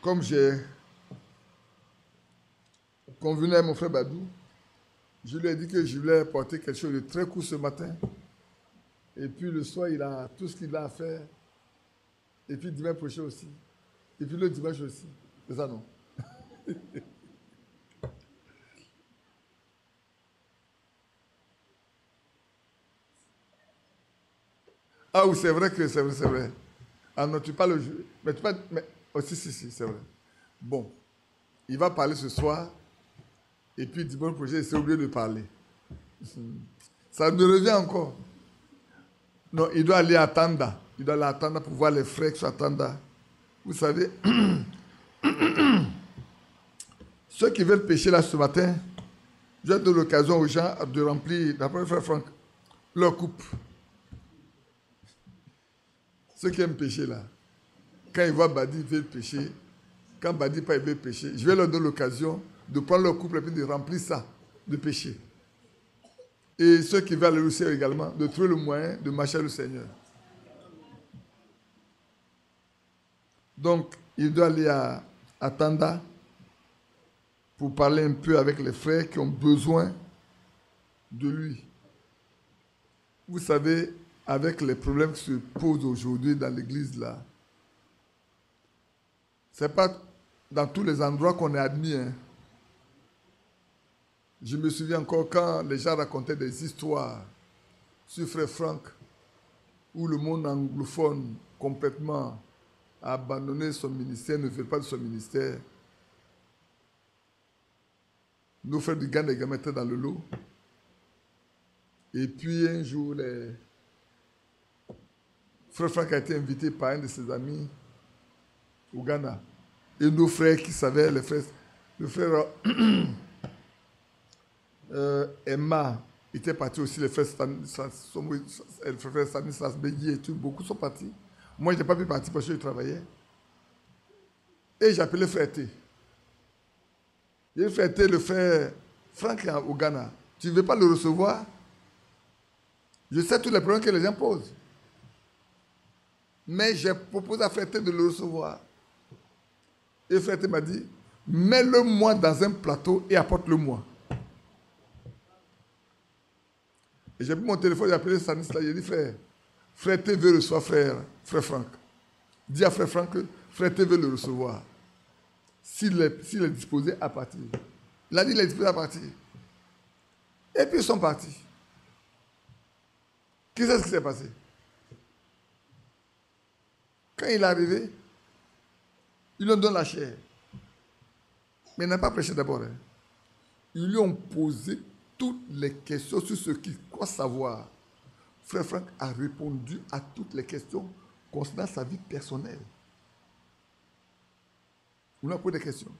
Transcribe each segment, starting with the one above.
comme j'ai convenu avec mon frère Badou, je lui ai dit que je voulais porter quelque chose de très court ce matin. Et puis le soir, il a tout ce qu'il a à faire. Et puis dimanche prochain aussi. Et puis le dimanche aussi. C'est ça, non? Ah oui, c'est vrai que c'est vrai, c'est vrai. Ah non, tu parles... Mais tu parles... Mais... Oh, si, c'est vrai. Bon, il va parler ce soir. Et puis dimanche prochain, il s'est oublié de parler. Ça me revient encore. Non, il doit aller à Tanda. Il doit aller à Tanda pour voir les frères qui sont à Tanda. Vous savez, ceux qui veulent pêcher là ce matin, je donne l'occasion aux gens de remplir, d'après le frère Franck, leur coupe. Ceux qui aiment pêcher là, quand ils voient Badi, ils veulent pêcher. Quand Badi pas, ils veulent pêcher. Je vais leur donner l'occasion de prendre leur coupe et puis de remplir ça, de pêcher. Et ceux qui veulent aller au ciel également, de trouver le moyen de marcher le Seigneur. Donc, il doit aller à Tanda pour parler un peu avec les frères qui ont besoin de lui. Vous savez, avec les problèmes qui se posent aujourd'hui dans l'église là, ce n'est pas dans tous les endroits qu'on est admis. Hein. Je me souviens encore quand les gens racontaient des histoires sur Frère Franck, où le monde anglophone complètement a abandonné son ministère, ne fait pas de son ministère. Nos frères du Ghana également étaient dans le lot. Et puis un jour, Frère Franck a été invité par un de ses amis au Ghana. Et nos frères qui savaient, le frère Emma était parti aussi, le frère Stanislas Begui et tout, beaucoup sont partis. Moi, je n'ai pas pu partir parce que je travaillais. Et j'ai appelé le frère T. Et le frère T, le frère Franck au Ghana. Tu ne veux pas le recevoir? Je sais tous les problèmes que les gens posent. Mais j'ai proposé à frère T de le recevoir. Et frère T m'a dit, mets-le-moi dans un plateau et apporte-le-moi. Et j'ai pris mon téléphone, j'ai appelé Stanislas, j'ai dit, frère T veut recevoir frère Franck. Dis à frère Franck que frère T veut le recevoir. S'il est disposé à partir. Il a dit qu'il est disposé à partir. Et puis ils sont partis. Qu'est-ce qui s'est passé? Quand il est arrivé, ils lui ont donné la chair. Mais il n'a pas prêché d'abord. Hein. Ils lui ont posé toutes les questions sur ce qu'il croit savoir. Frère Franck a répondu à toutes les questions concernant sa vie personnelle. On lui a posé des questions.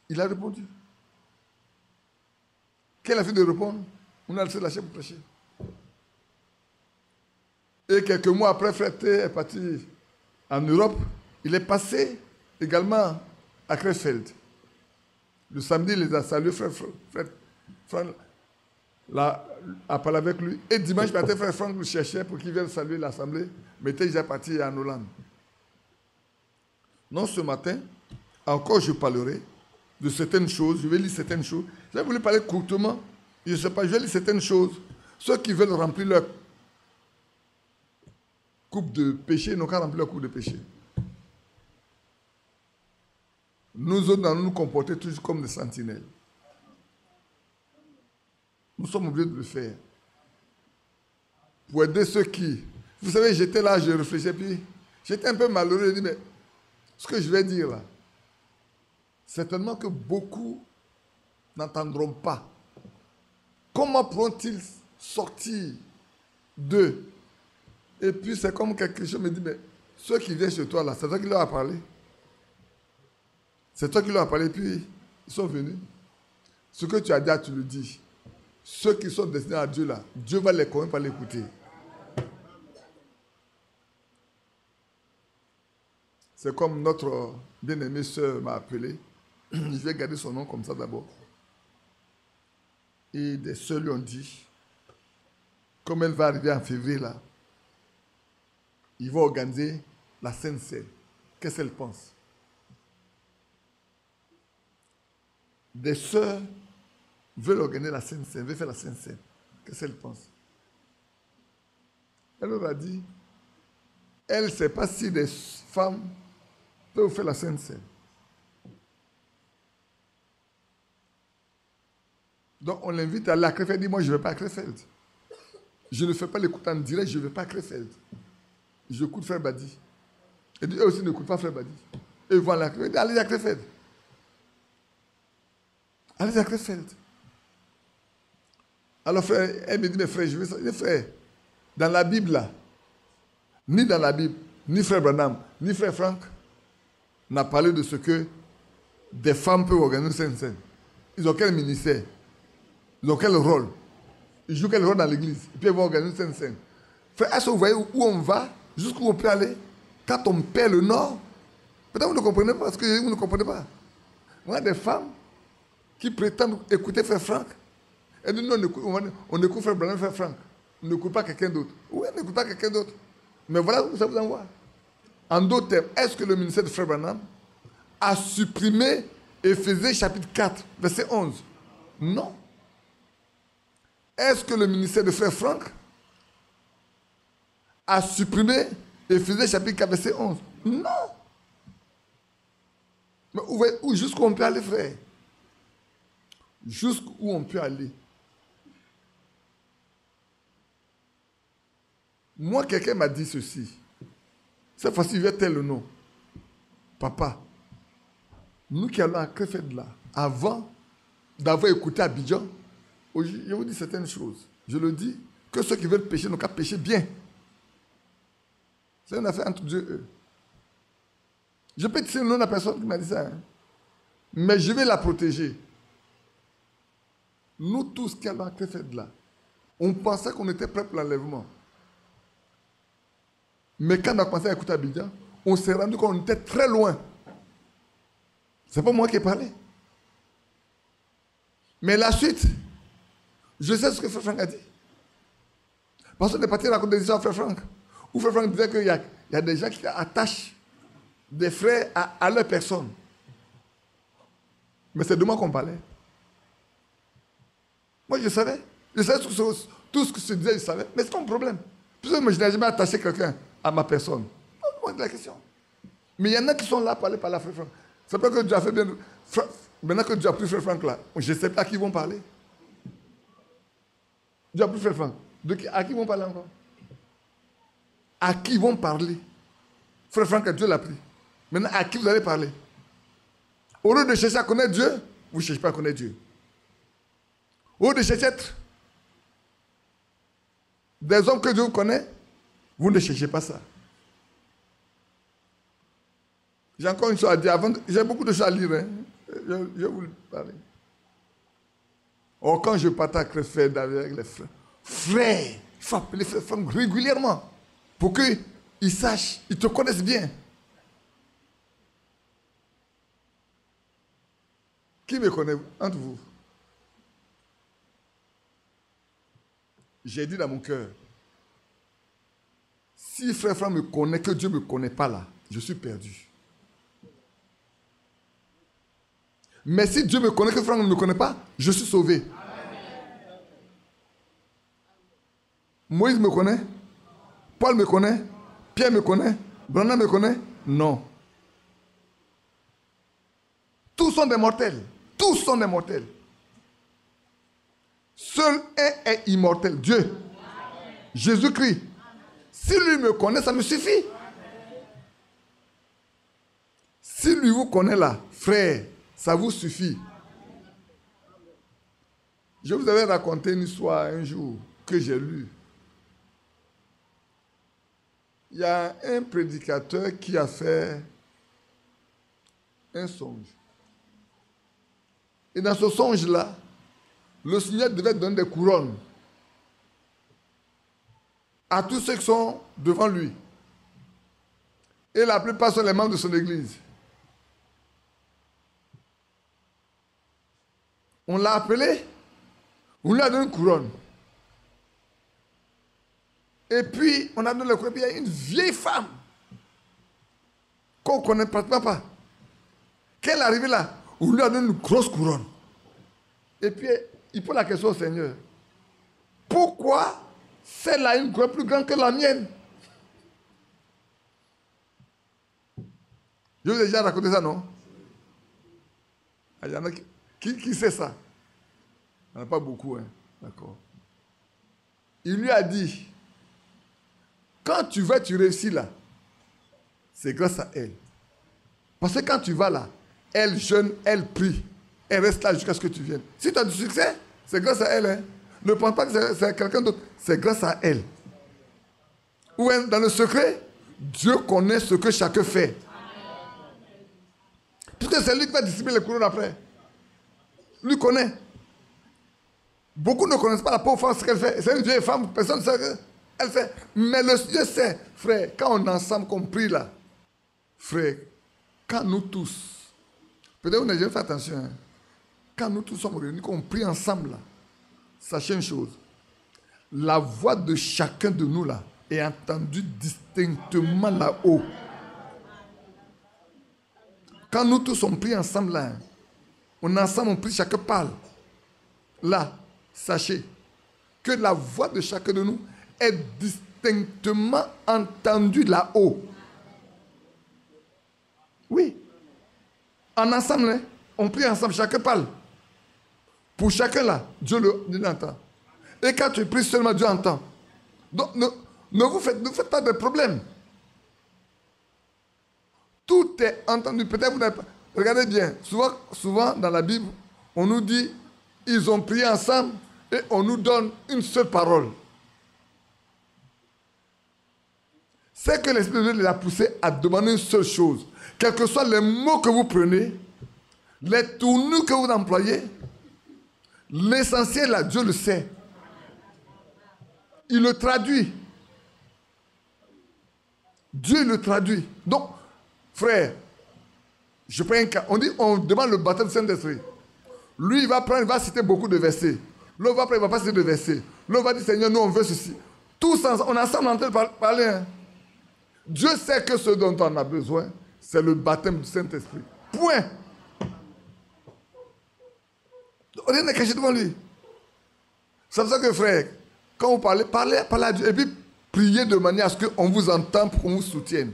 Il a répondu. Qu'elle a fait de répondre? On a laissé la chair pour prêcher. Et quelques mois après, frère T est parti en Europe. Il est passé également à Krefeld. Le samedi, il les a salués, frère Franck a parlé avec lui. Et dimanche matin, frère Franck le cherchait pour qu'il vienne saluer l'assemblée, mais il était déjà parti en Hollande. Non, ce matin, encore je parlerai de certaines choses, je vais lire certaines choses. Je voulais parler courtement, je ne sais pas, je vais lire certaines choses. Ceux qui veulent remplir leur coupe de péché n'ont qu'à remplir leur coupe de péché. Nous autres, nous nous comporter toujours comme des sentinelles. Nous sommes obligés de le faire. Pour aider ceux qui... Vous savez, j'étais là, je réfléchissais, puis j'étais un peu malheureux. Je dis, mais ce que je vais dire là, certainement que beaucoup n'entendront pas. Comment pourront-ils sortir d'eux? Et puis c'est comme quelque chose me dit, mais ceux qui viennent chez toi là, c'est toi qui leur as parlé. C'est toi qui leur as parlé, puis ils sont venus. Ce que tu as dit, tu le dis. Ceux qui sont destinés à Dieu là, Dieu va les convaincre par l'écouter. C'est comme notre bien-aimée sœur m'a appelé. Je vais garder son nom comme ça d'abord. Et des sœurs lui ont dit, comme elle va arriver en février là, ils vont organiser la Sainte Seine. Qu'est-ce qu'elle pense? des sœurs veulent organiser la Sainte Seine, veulent faire la Sainte Seine. Qu'est-ce qu'elle pense? Elle leur a dit, elle ne sait pas si des femmes peuvent faire la Sainte Seine. Donc on l'invite à aller à Krefeld. Elle dit, moi je ne vais pas à Krefeld. Je ne fais pas l'écoute en direct, je ne vais pas à Krefeld. J'écoute Frère Badi. Elle dit, eux aussi n'écoutent pas Frère Badi. Et ils vont aller à Krefeld. Allez à Krefeld. Allez à Krefeld. Alors frère, elle me dit, mais frère, je veux ça. Je dis, frère, dans la Bible là, ni dans la Bible, ni Frère Branham, ni Frère Franck n'a parlé de ce que des femmes peuvent organiser une scène. Ils ont quel ministère? Ils ont quel rôle? Ils jouent quel rôle dans l'église? Et puis ils vont organiser une scène. Frère, est-ce que vous voyez où on va? Jusqu'où on peut aller? Quand on perd le nord, peut-être vous ne comprenez pas, parce que vous ne comprenez pas. On a des femmes qui prétendent écouter Frère Franck. Et nous, on écoute Frère Branham, Frère Franck. On n'écoute pas quelqu'un d'autre. Oui, on n'écoute pas quelqu'un d'autre. Mais voilà où ça vous envoie. En d'autres termes, est-ce que le ministère de Frère Branham a supprimé Éphésiens chapitre 4, verset 11? Non. Est-ce que le ministère de Frère Franck a supprimé Éphésiens chapitre 4, verset 11? Non. Mais jusqu'où on peut aller, frère? Jusqu'où on peut aller? Moi, quelqu'un m'a dit ceci. Cette fois-ci, il va tel le nom. Papa, nous qui allons à Krefeld là, avant d'avoir écouté Abidjan, je vous dis certaines choses. Je le dis, que ceux qui veulent pécher n'ont qu'à pécher bien. C'est une affaire entre Dieu et eux. Je peux te dire le nom de la personne qui m'a dit ça. Hein? Mais je vais la protéger. Nous tous qui allons à Krefeld là, on pensait qu'on était prêts pour l'enlèvement. Mais quand on a commencé à écouter Abidjan, on s'est rendu compte qu'on était très loin. C'est pas moi qui ai parlé. Mais la suite, je sais ce que Frère Franck a dit. Parce qu'on est parti raconter des histoires à Frère Franck. Où Frère Franck disait qu'il y a des gens qui attachent des frères à leur personne. Mais c'est de moi qu'on parlait. Moi, je savais. Je savais tout ce que se disait, je savais. Mais c'est pas mon problème. Puisque moi, je n'ai jamais attaché quelqu'un à ma personne. Moi, c'est la question. Mais il y en a qui sont là pour aller parler à Frère Franck. C'est pas que Dieu a fait bien. Maintenant que Dieu a pris Frère Franck là, je ne sais pas à qui ils vont parler. Dieu a pris Frère Franck. À qui ils vont parler encore? À qui ils vont parler? Frère Franck, Dieu l'a pris. Maintenant, à qui vous allez parler? Au lieu de chercher à connaître Dieu, vous ne cherchez pas à connaître Dieu. Au lieu de chercher à être des hommes que Dieu connaît, vous ne cherchez pas ça. J'ai encore une chose à dire. J'ai beaucoup de choses à lire. Hein. Je vais vous parler. Or, quand je partais à Krefeld avec les frères, frère, il faut appeler frère Franck régulièrement pour qu'ils sachent, ils te connaissent bien. Qui me connaît entre vous? J'ai dit dans mon cœur, si frère Franck me connaît, que Dieu ne me connaît pas là, je suis perdu. Mais si Dieu me connaît, que Franck ne me connaît pas, je suis sauvé. Amen. Moïse me connaît, Paul me connaît, Pierre me connaît, Branham me connaît. Non. Tous sont des mortels. Tous sont des mortels. Seul un est immortel, Dieu. Jésus-Christ. Si lui me connaît, ça me suffit. Si lui vous connaît là, frère, ça vous suffit. Je vous avais raconté une histoire un jour que j'ai lue. Il y a un prédicateur qui a fait un songe. Et dans ce songe-là, le Seigneur devait donner des couronnes à tous ceux qui sont devant lui. Et la plupart sont les membres de son église. On l'a appelé, on lui a donné une couronne. Et puis, on a donné la couronne, puis il y a une vieille femme qu'on ne connaît pratiquement pas. Quand elle est arrivée là, on lui a donné une grosse couronne. Et puis, il pose la question au Seigneur. Pourquoi celle-là a une gloire plus grande que la mienne? Je vous ai déjà raconté ça, non? Il y en a qui sait ça? Il n'y en a pas beaucoup, hein? D'accord. Il lui a dit, quand tu vas, tu réussis là, c'est grâce à elle. Parce que quand tu vas là, elle jeûne, elle prie, elle reste là jusqu'à ce que tu viennes. Si tu as du succès, c'est grâce à elle. Hein? Ne pense pas que c'est quelqu'un d'autre, c'est grâce à elle. Ou dans le secret, Dieu connaît ce que chacun fait. Puisque c'est lui qui va distribuer les couronnes après. Lui connaît. Beaucoup ne connaissent pas la pauvre femme, ce qu'elle fait. C'est une vieille femme, personne ne sait ce qu'elle fait. Mais le Dieu sait, frère, quand on est ensemble, qu'on prie là, frère, quand nous tous, peut-être vous n'avez jamais fait attention, hein, quand nous tous sommes réunis, qu'on prie ensemble là, sachez une chose, la voix de chacun de nous là est entendue distinctement là-haut. Quand nous tous on prie ensemble là, on est ensemble, on prie, chacun parle. Là, sachez que la voix de chacun de nous est distinctement entendue là-haut. Oui. En ensemble, hein, on prie ensemble, chacun parle. Pour chacun là, Dieu l'entend. Et quand tu pries seulement, Dieu entend. Donc, ne vous faites pas de problème. Tout est entendu. Peut-être vous n'avez pas. Regardez bien. Souvent dans la Bible, on nous dit, ils ont prié ensemble et on nous donne une seule parole. C'est que l'Esprit de Dieu les a poussés à demander une seule chose. Quels que soient les mots que vous prenez, les tournures que vous employez, l'essentiel là, Dieu le sait. Il le traduit. Dieu le traduit. Donc, frère, je prends un cas. On demande le baptême du Saint-Esprit. Lui, il va citer beaucoup de versets. L'autre il ne va pas citer de versets. L'autre va dire, Seigneur, nous, on veut ceci. Tous ensemble, on est ensemble en train de parler. Hein. Dieu sait que ce dont on a besoin, c'est le baptême du Saint-Esprit. Point. Rien n'est caché devant lui. C'est pour ça que, frère, quand vous parlez à Dieu. Et puis, priez de manière à ce qu'on vous entende pour qu'on vous soutienne.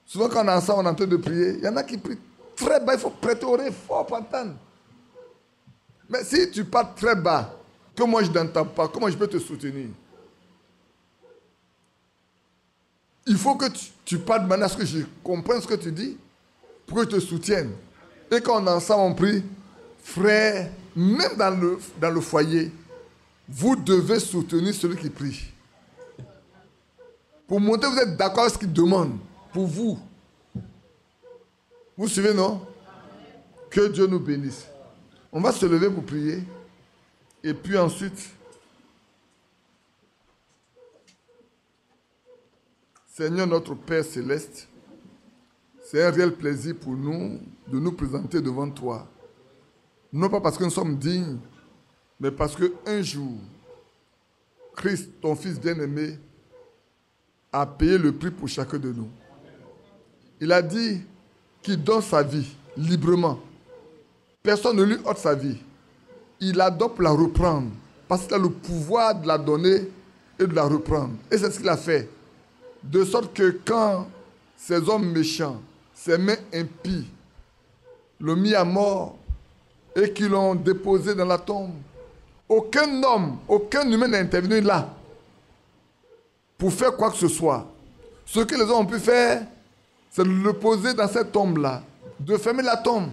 Souvent, quand on est ensemble, on est en train de prier. Il y en a qui prient très bas. Il faut prêter oreille fort pour entendre. Mais si tu parles très bas, que moi je n'entends pas, comment je peux te soutenir? Il faut que tu parles de manière à ce que je comprenne ce que tu dis, pour que je te soutienne. Et quand on est ensemble, on prie, frère, même dans le foyer, vous devez soutenir celui qui prie. Pour montrer que vous êtes d'accord avec ce qu'il demande. Pour vous. Vous suivez, non? Que Dieu nous bénisse. On va se lever pour prier. Et puis ensuite, Seigneur notre Père Céleste, c'est un réel plaisir pour nous de nous présenter devant toi. Non pas parce que nous sommes dignes, mais parce qu'un jour, Christ, ton Fils bien-aimé, a payé le prix pour chacun de nous. Il a dit qu'il donne sa vie librement. Personne ne lui ôte sa vie. Il la donne pour la reprendre. Parce qu'il a le pouvoir de la donner et de la reprendre. Et c'est ce qu'il a fait. De sorte que quand ces hommes méchants, ces mains impies, l'ont mis à mort et qu'ils l'ont déposé dans la tombe, aucun homme, aucun humain n'est intervenu là pour faire quoi que ce soit. Ce que les hommes ont pu faire, c'est de le poser dans cette tombe-là, de fermer la tombe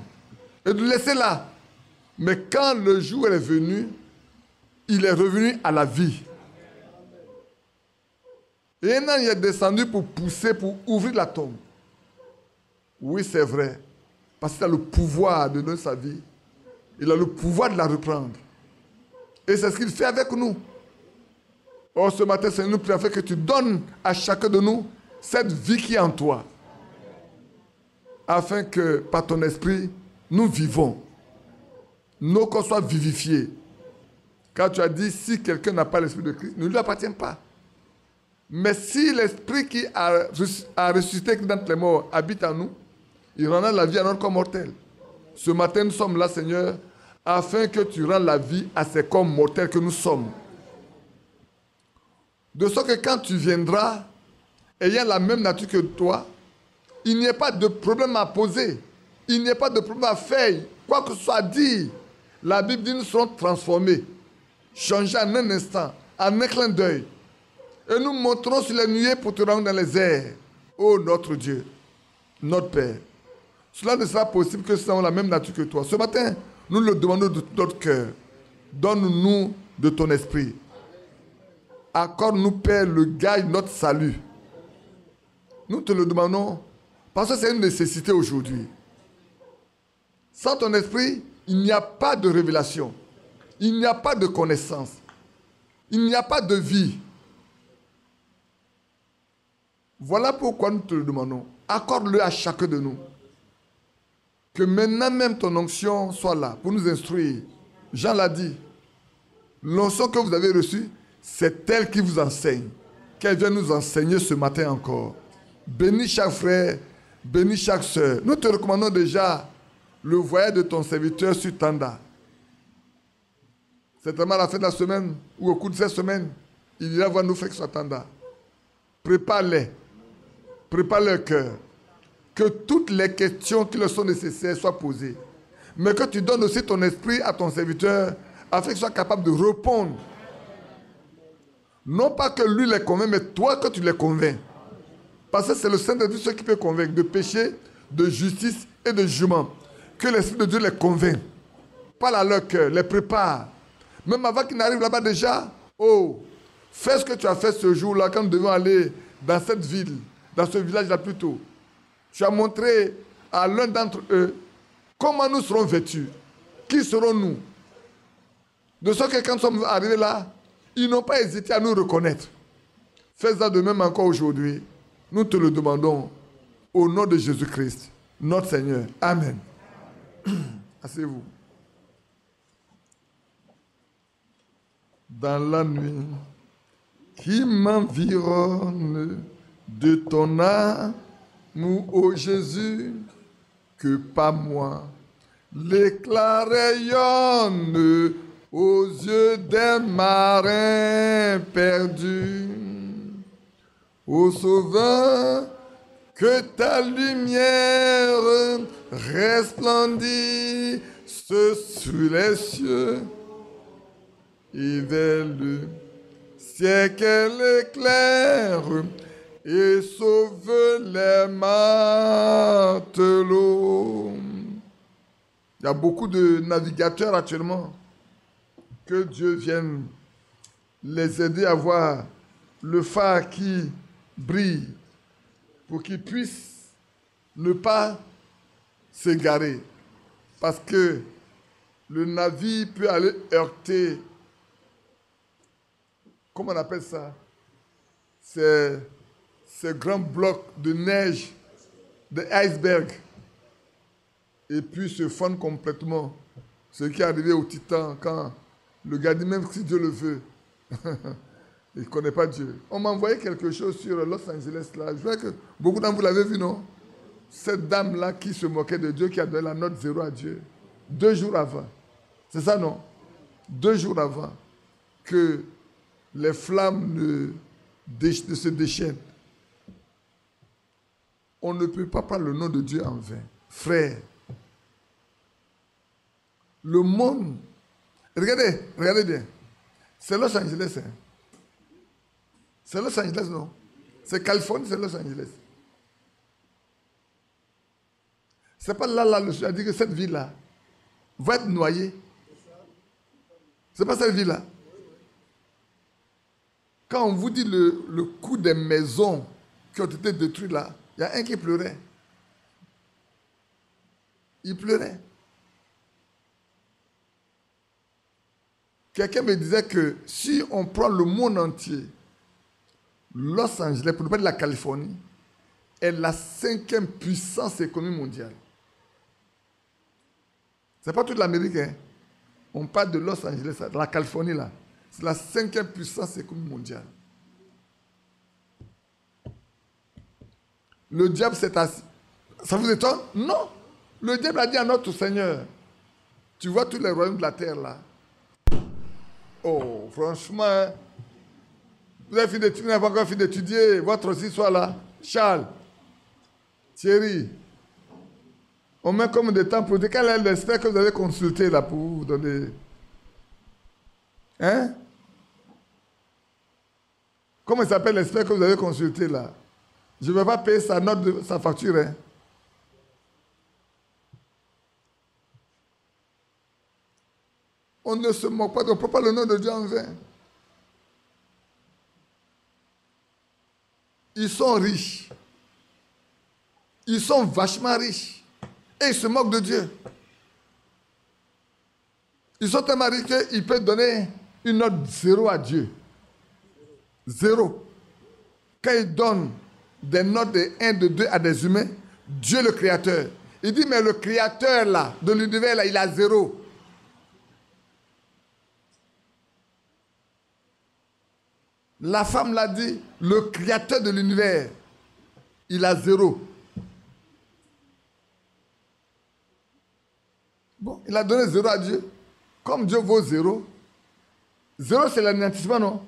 et de le laisser là. Mais quand le jour est venu, il est revenu à la vie. Et un ange est descendu pour pousser, pour ouvrir la tombe. Oui, c'est vrai. Parce qu'il a le pouvoir de donner sa vie. Il a le pouvoir de la reprendre. Et c'est ce qu'il fait avec nous. Or, ce matin, c'est nous prions afin que tu donnes à chacun de nous cette vie qui est en toi. Afin que, par ton esprit, nous vivons. Nos corps soient vivifiés. Car tu as dit, si quelqu'un n'a pas l'esprit de Christ, ne lui appartient pas. Mais si l'esprit qui a ressuscité dans les morts habite en nous, il rendra la vie à notre corps mortel. Ce matin, nous sommes là, Seigneur, afin que tu rends la vie à ces corps mortels que nous sommes. De sorte que quand tu viendras, ayant la même nature que toi, il n'y a pas de problème à poser. Il n'y a pas de problème à faire. Quoi que ce soit dit, la Bible dit nous serons transformés, changés en un instant, en un clin d'œil. Et nous monterons sur les nuées pour te rendre dans les airs. Ô notre Dieu, notre Père. Cela ne sera possible que si nous avons la même nature que toi. Ce matin, nous le demandons de tout notre cœur. Donne-nous de ton esprit. Accorde-nous, Père, le gage de notre salut. Nous te le demandons parce que c'est une nécessité aujourd'hui. Sans ton esprit, il n'y a pas de révélation. Il n'y a pas de connaissance. Il n'y a pas de vie. Voilà pourquoi nous te le demandons. Accorde-le à chacun de nous. Que maintenant même ton onction soit là pour nous instruire. Jean l'a dit. L'onction que vous avez reçue, c'est elle qui vous enseigne. Qu'elle vienne nous enseigner ce matin encore. Bénis chaque frère, bénis chaque soeur. Nous te recommandons déjà le voyage de ton serviteur sur Tanda. Certainement à la fin de la semaine ou au cours de cette semaine, il ira voir nos frères sur Tanda. Prépare-les. Prépare leur cœur. Que toutes les questions qui leur sont nécessaires soient posées. Mais que tu donnes aussi ton esprit à ton serviteur afin qu'il soit capable de répondre. Non pas que lui les convainc, mais toi que tu les convaincs. Parce que c'est le Saint-Esprit qui peut convaincre de péché, de justice et de jugement. Que l'Esprit de Dieu les convainc. Parle à leur cœur, les prépare. Même avant qu'ils n'arrivent là-bas déjà, oh, fais ce que tu as fait ce jour-là quand nous devions aller dans cette ville, dans ce village-là plus tôt. Tu as montré à l'un d'entre eux comment nous serons vêtus. Qui serons-nous? De sorte que quand nous sommes arrivés là, ils n'ont pas hésité à nous reconnaître. Fais-en de même encore aujourd'hui. Nous te le demandons au nom de Jésus-Christ, notre Seigneur. Amen. Asseyez-vous. Dans la nuit qui m'environne de ton amour, ô Jésus, que pas moi l'éclat rayonne aux yeux des marins perdus. Ô Sauveur, que ta lumière resplendisse sur les cieux et vers le ciel qu'elle éclaire et sauve les matelots. Il y a beaucoup de navigateurs actuellement. Que Dieu vienne les aider à voir le phare qui brille pour qu'ils puissent ne pas s'égarer. Parce que le navire peut aller heurter, comment on appelle ça, ces grands blocs de neige, des icebergs, et puis se fondre complètement. Ce qui est arrivé au Titan quand le gars dit même si Dieu le veut. Il ne connaît pas Dieu. On m'a envoyé quelque chose sur Los Angeles là. Je vois que beaucoup d'entre vous l'avez vu, non? Cette dame-là qui se moquait de Dieu, qui a donné la note 0 à Dieu. 2 jours avant. C'est ça, non? 2 jours avant que les flammes ne se déchaînent. On ne peut pas prendre le nom de Dieu en vain. Frère, le monde... Regardez bien. C'est Los Angeles, hein? C'est Los Angeles, non? C'est Californie, c'est Los Angeles. C'est pas là, le a dit que cette ville-là va être noyée. C'est pas cette ville-là. Quand on vous dit le coût des maisons qui ont été détruites là, il y a un qui pleurait. Il pleurait. Quelqu'un me disait que si on prend le monde entier, Los Angeles, pour ne pas dire la Californie, est la 5e puissance économique mondiale. Ce n'est pas toute l'Amérique. Hein. On parle de Los Angeles, la Californie là. C'est la 5e puissance économique mondiale. Le diable s'est assis. Ça vous étonne? Non. Le diable a dit à notre Seigneur, Tu vois tous les royaumes de la terre là. Oh, franchement, vous n'avez pas encore fini d'étudier. Votre histoire là. Charles, Thierry, on met comme des temps pour dire quel est l'expert que vous avez consulté là pour vous donner. Hein? Comment il s'appelle l'expert que vous avez consulté là? Je ne vais pas payer sa note, sa facture. Hein? On ne se moque pas, on ne prend pas le nom de Dieu en vain. Ils sont riches. Ils sont vachement riches. Et ils se moquent de Dieu. Ils sont tellement riches qu'ils peuvent donner une note 0 à Dieu. 0. Quand ils donnent des notes de 1, de 2 à des humains, Dieu le Créateur, il dit, mais le Créateur là, de l'univers là, il a 0. La femme l'a dit, le Créateur de l'univers, il a 0. Bon, il a donné 0 à Dieu. Comme Dieu vaut 0, 0 c'est l'anéantissement, non?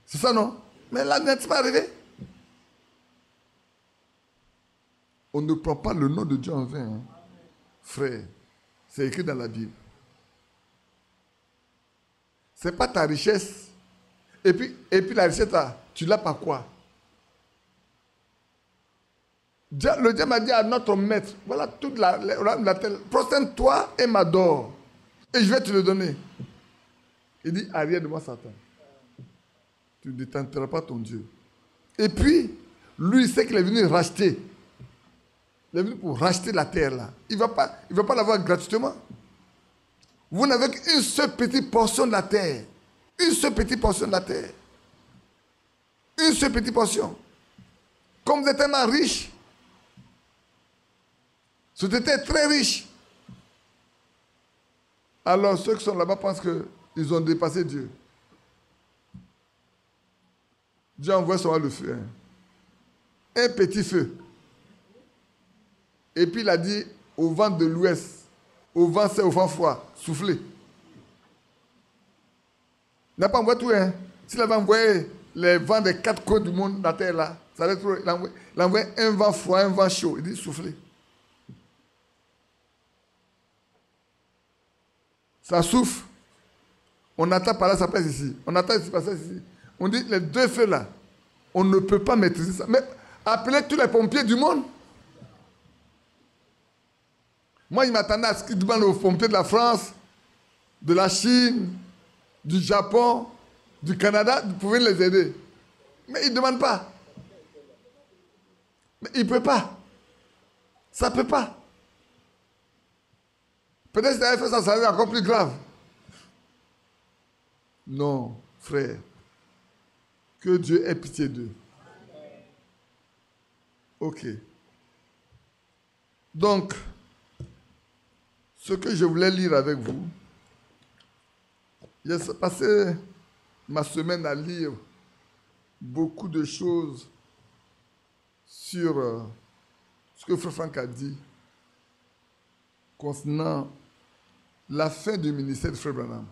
C'est ça, non? Mais l'anéantissement est arrivé. On ne prend pas le nom de Dieu en vain, hein. Frère. C'est écrit dans la Bible. Ce n'est pas ta richesse. Et puis la richesse, là, tu l'as par quoi? Le diable m'a dit à notre maître, voilà toute la terre, prosterne-toi et m'adore. Et je vais te le donner. Il dit, arrière de moi, Satan. Tu ne détenteras pas ton Dieu. Et puis, lui, il sait qu'il est venu racheter. Il est venu pour racheter la terre, là. Il ne va pas l'avoir gratuitement. Vous n'avez qu'une seule petite portion de la terre. Une seule petite portion de la terre. Une seule petite portion. Comme vous êtes tellement riche, c'était très riche. Alors ceux qui sont là-bas pensent qu'ils ont dépassé Dieu. Dieu envoie seulement le feu. Hein. Un petit feu. Et puis il a dit au vent de l'ouest, au vent c'est au vent froid, soufflez. Il n'a pas envoyé tout, hein. S'il avait envoyé les vents des 4 côtes du monde, de la terre là, ça allait trop. Il a envoyé un vent froid, un vent chaud. Il dit soufflez. Ça souffle. On attend par là, ça passe ici. On attend ici, ça passe ici. On dit les deux feux là, on ne peut pas maîtriser ça. Mais appelez tous les pompiers du monde. Moi, il m'attendait à ce qu'ils demandent aux pompiers de la France, de la Chine, du Japon, du Canada, de pouvoir les aider. Mais ils ne demandent pas. Mais ils ne peuvent pas. Ça ne peut pas. Peut-être que si avait fait ça, ça serait encore plus grave. Non, frère. Que Dieu ait pitié d'eux. Ok. Donc, ce que je voulais lire avec vous, j'ai passé ma semaine à lire beaucoup de choses sur ce que Frère Franck a dit concernant la fin du ministère de Frère Branham.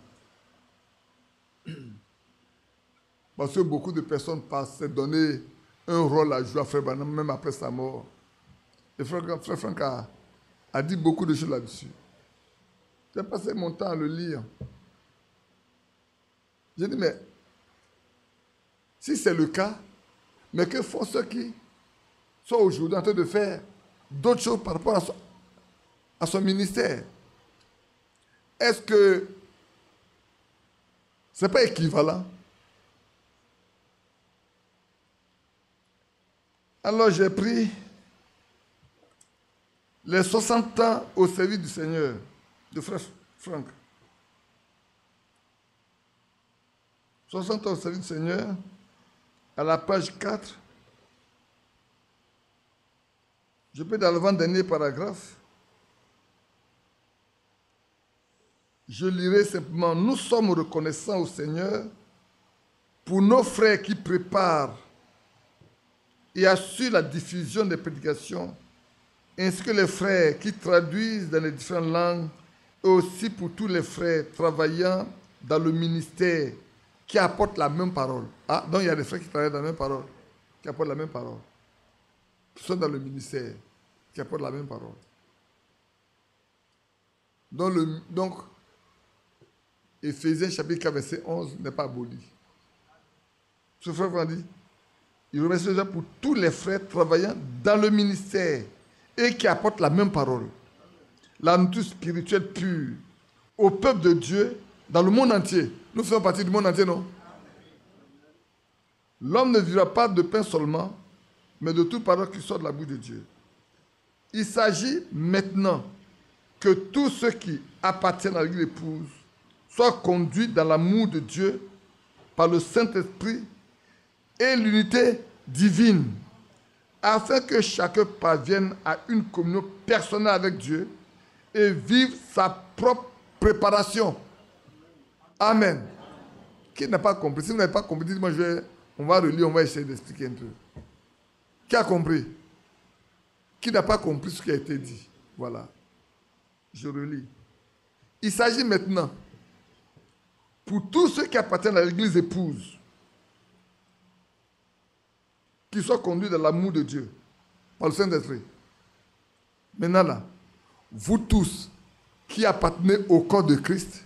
Parce que beaucoup de personnes pensaient donner un rôle à jouer à Frère Branham même après sa mort. Et Frère Franck a dit beaucoup de choses là-dessus. J'ai passé mon temps à le lire. J'ai dit, mais si c'est le cas, mais que font ceux qui sont aujourd'hui en train de faire d'autres choses par rapport à son ministère? Est-ce que ce n'est pas équivalent? Alors j'ai pris les 60 ans au service du Seigneur de Frère Franck. 60 ans au service du Seigneur, à la page 4. Je peux dans l'avant-dernier paragraphe. Je lirai simplement, nous sommes reconnaissants au Seigneur pour nos frères qui préparent et assurent la diffusion des prédications, ainsi que les frères qui traduisent dans les différentes langues Et aussi pour tous les frères travaillant dans le ministère qui apportent la même parole. Ah, donc il y a des frères qui travaillent dans la même parole, qui apportent la même parole. Qui sont dans le ministère, qui apportent la même parole. Donc Éphésiens chapitre 4, verset 11 n'est pas aboli. Ce frère va dire, il remercie déjà pour tous les frères travaillant dans le ministère et qui apportent la même parole. La nourriture spirituelle pure au peuple de Dieu dans le monde entier. Nous faisons partie du monde entier, non? L'homme ne vivra pas de pain seulement, mais de toute parole qui sort de la bouche de Dieu. Il s'agit maintenant que tous ceux qui appartiennent à l'église épouse soient conduits dans l'amour de Dieu par le Saint-Esprit et l'unité divine, afin que chacun parvienne à une communion personnelle avec Dieu et vive sa propre préparation. Amen. Qui n'a pas compris? Si vous n'avez pas compris, dites-moi, on va relire, on va essayer d'expliquer un peu. Qui a compris? Qui n'a pas compris ce qui a été dit? Voilà. Je relis. Il s'agit maintenant, pour tous ceux qui appartiennent à l'église épouse, qu'ils soient conduits dans l'amour de Dieu, par le Saint-Esprit. Maintenant là, vous tous qui appartenez au corps de Christ,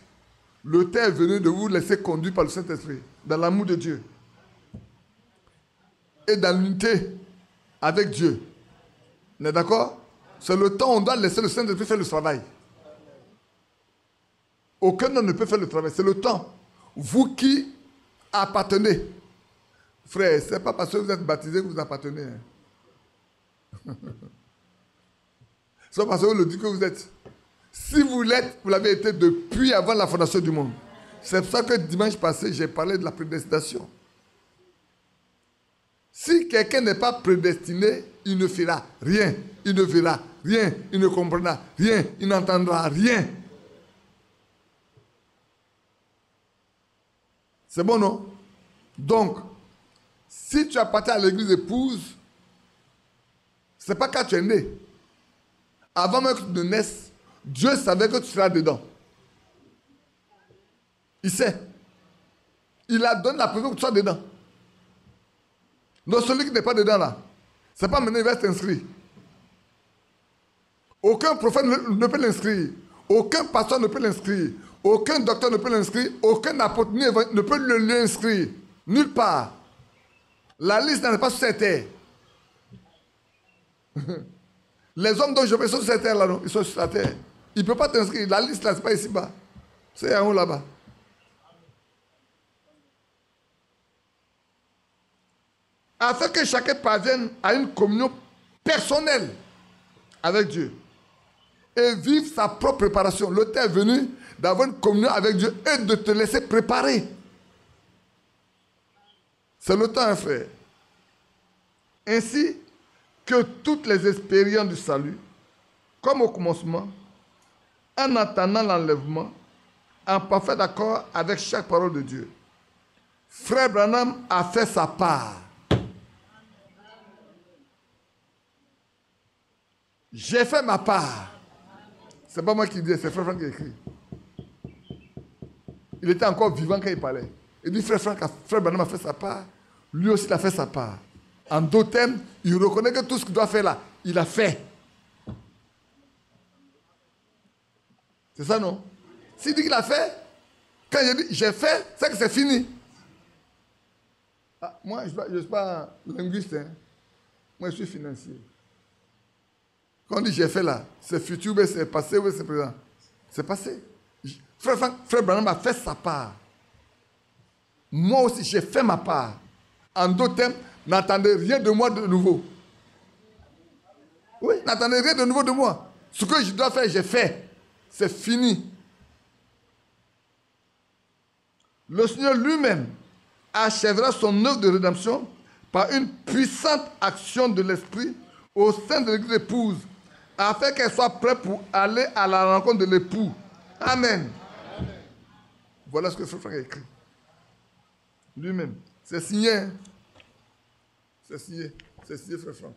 le temps est venu de vous laisser conduire par le Saint-Esprit, dans l'amour de Dieu. Et dans l'unité avec Dieu. On est d'accord? C'est le temps où on doit laisser le Saint-Esprit faire le travail. Aucun homme ne peut faire le travail. C'est le temps. Vous qui appartenez. Frère, ce n'est pas parce que vous êtes baptisé que vous appartenez. C'est pas parce que vous le dites que vous êtes. Si vous l'êtes, vous l'avez été depuis avant la fondation du monde. C'est pour ça que dimanche passé, j'ai parlé de la prédestination. Si quelqu'un n'est pas prédestiné, il ne fera rien. Il ne verra rien. Il ne comprendra rien. Il n'entendra rien. C'est bon, non? Donc, si tu appartiens à l'église épouse, ce n'est pas quand tu es né. Avant même que tu ne naisses, Dieu savait que tu seras dedans. Il sait. Il a donné la preuve que tu sois dedans. Donc celui qui n'est pas dedans là, ce n'est pas maintenant il va t'inscrire. Aucun prophète ne peut l'inscrire. Aucun pasteur ne peut l'inscrire. Aucun docteur ne peut l'inscrire. Aucun apôtre ne peut l'inscrire. Nulle part. La liste n'est pas sur cette terre. Les hommes dont je parle sont sur cette terre là, non? Ils sont sur la terre. Il ne peut pas t'inscrire. La liste là, ce n'est pas ici-bas. C'est en haut là-bas. Afin que chacun parvienne à une communion personnelle avec Dieu et vive sa propre préparation. Le temps est venu d'avoir une communion avec Dieu et de te laisser préparer. C'est le temps, frère. Ainsi que toutes les expériences du salut, comme au commencement, en attendant l'enlèvement, en parfait accord avec chaque parole de Dieu. Frère Branham a fait sa part. J'ai fait ma part. C'est pas moi qui dis, c'est Frère Franck qui écrit. Il était encore vivant quand il parlait. Il dit, Frère Branham a fait sa part. Lui aussi, il a fait sa part. En d'autres termes, il reconnaît que tout ce qu'il doit faire là, il a fait. C'est ça, non? S'il dit qu'il a fait, quand je dis j'ai fait, c'est que c'est fini. Ah, moi, je ne suis pas linguiste. Hein. Moi, je suis financier. Quand on dit j'ai fait là, c'est futur, mais c'est passé, ou c'est présent. C'est passé. Frère Branham a fait sa part. Moi aussi, j'ai fait ma part. En d'autres termes, n'attendez rien de moi de nouveau. Oui, n'attendez rien de nouveau de moi. Ce que je dois faire, j'ai fait. C'est fini. Le Seigneur lui-même achèvera son œuvre de rédemption par une puissante action de l'Esprit au sein de l'église épouse, afin qu'elle soit prête pour aller à la rencontre de l'époux. Amen. Amen. Voilà ce que Frère Franck a écrit. Lui-même. C'est signé. Hein? C'est signé. C'est signé, Frère Franck.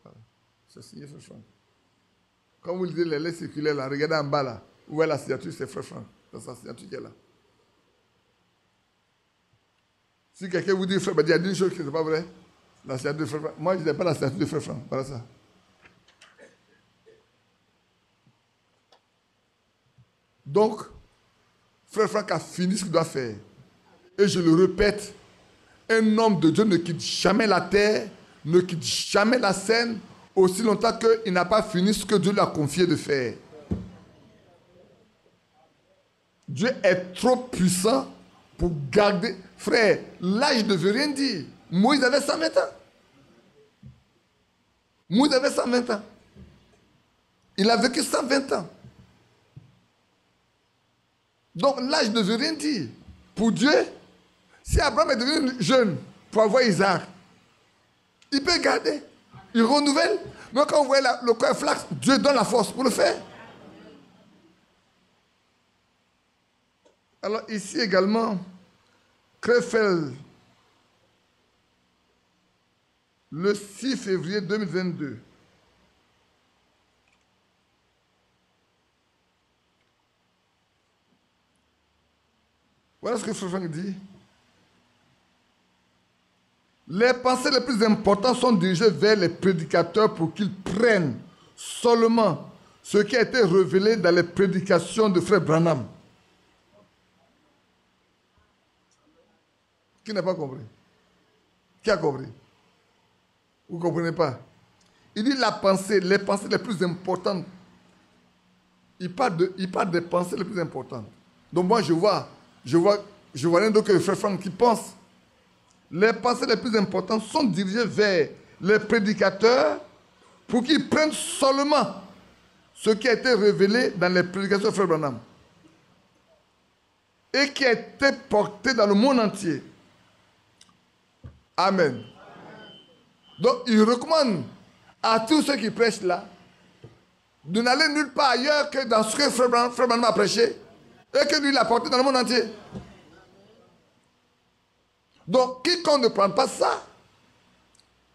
Voilà. C'est signé, Frère Franck. Quand vous lisez les lettres circulaires, là, regardez en bas, là, où est la signature, c'est Frère Franck. C'est sa signature qui est là. Si quelqu'un vous dit Frère, il y a une chose qui n'est pas vraie. La signature de Frère Franck. Moi, je n'ai pas la signature de Frère Franck. Voilà ça. Donc, Frère Franck a fini ce qu'il doit faire. Et je le répète, un homme de Dieu ne quitte jamais la terre, ne quitte jamais la scène, aussi longtemps qu'il n'a pas fini ce que Dieu lui a confié de faire. Dieu est trop puissant pour garder... Frère, l'âge ne veut rien dire. Moïse avait 120 ans. Moïse avait 120 ans. Il a vécu 120 ans. Donc l'âge ne veut rien dire. Pour Dieu, si Abraham est devenu jeune pour avoir Isaac, il peut garder. Il renouvelle. Mais quand vous voyez le corps flax, Dieu donne la force pour le faire. Alors ici également, Krefeld, le 6 février 2022. Voilà ce que Frère Franck dit. Les pensées les plus importantes sont dirigées vers les prédicateurs pour qu'ils prennent seulement ce qui a été révélé dans les prédications de Frère Branham. Qui n'a pas compris? Qui a compris? Vous ne comprenez pas? Il dit les pensées les plus importantes. Il parle des pensées les plus importantes. Donc moi je vois rien d'autre que le Frère Franck qui pense. Les pensées les plus importantes sont dirigées vers les prédicateurs pour qu'ils prennent seulement ce qui a été révélé dans les prédications de Frère Branham et qui a été porté dans le monde entier. Amen. Donc, il recommande à tous ceux qui prêchent là de n'aller nulle part ailleurs que dans ce que Frère Branham a prêché et que lui l'a porté dans le monde entier. Donc, quiconque ne prend pas ça,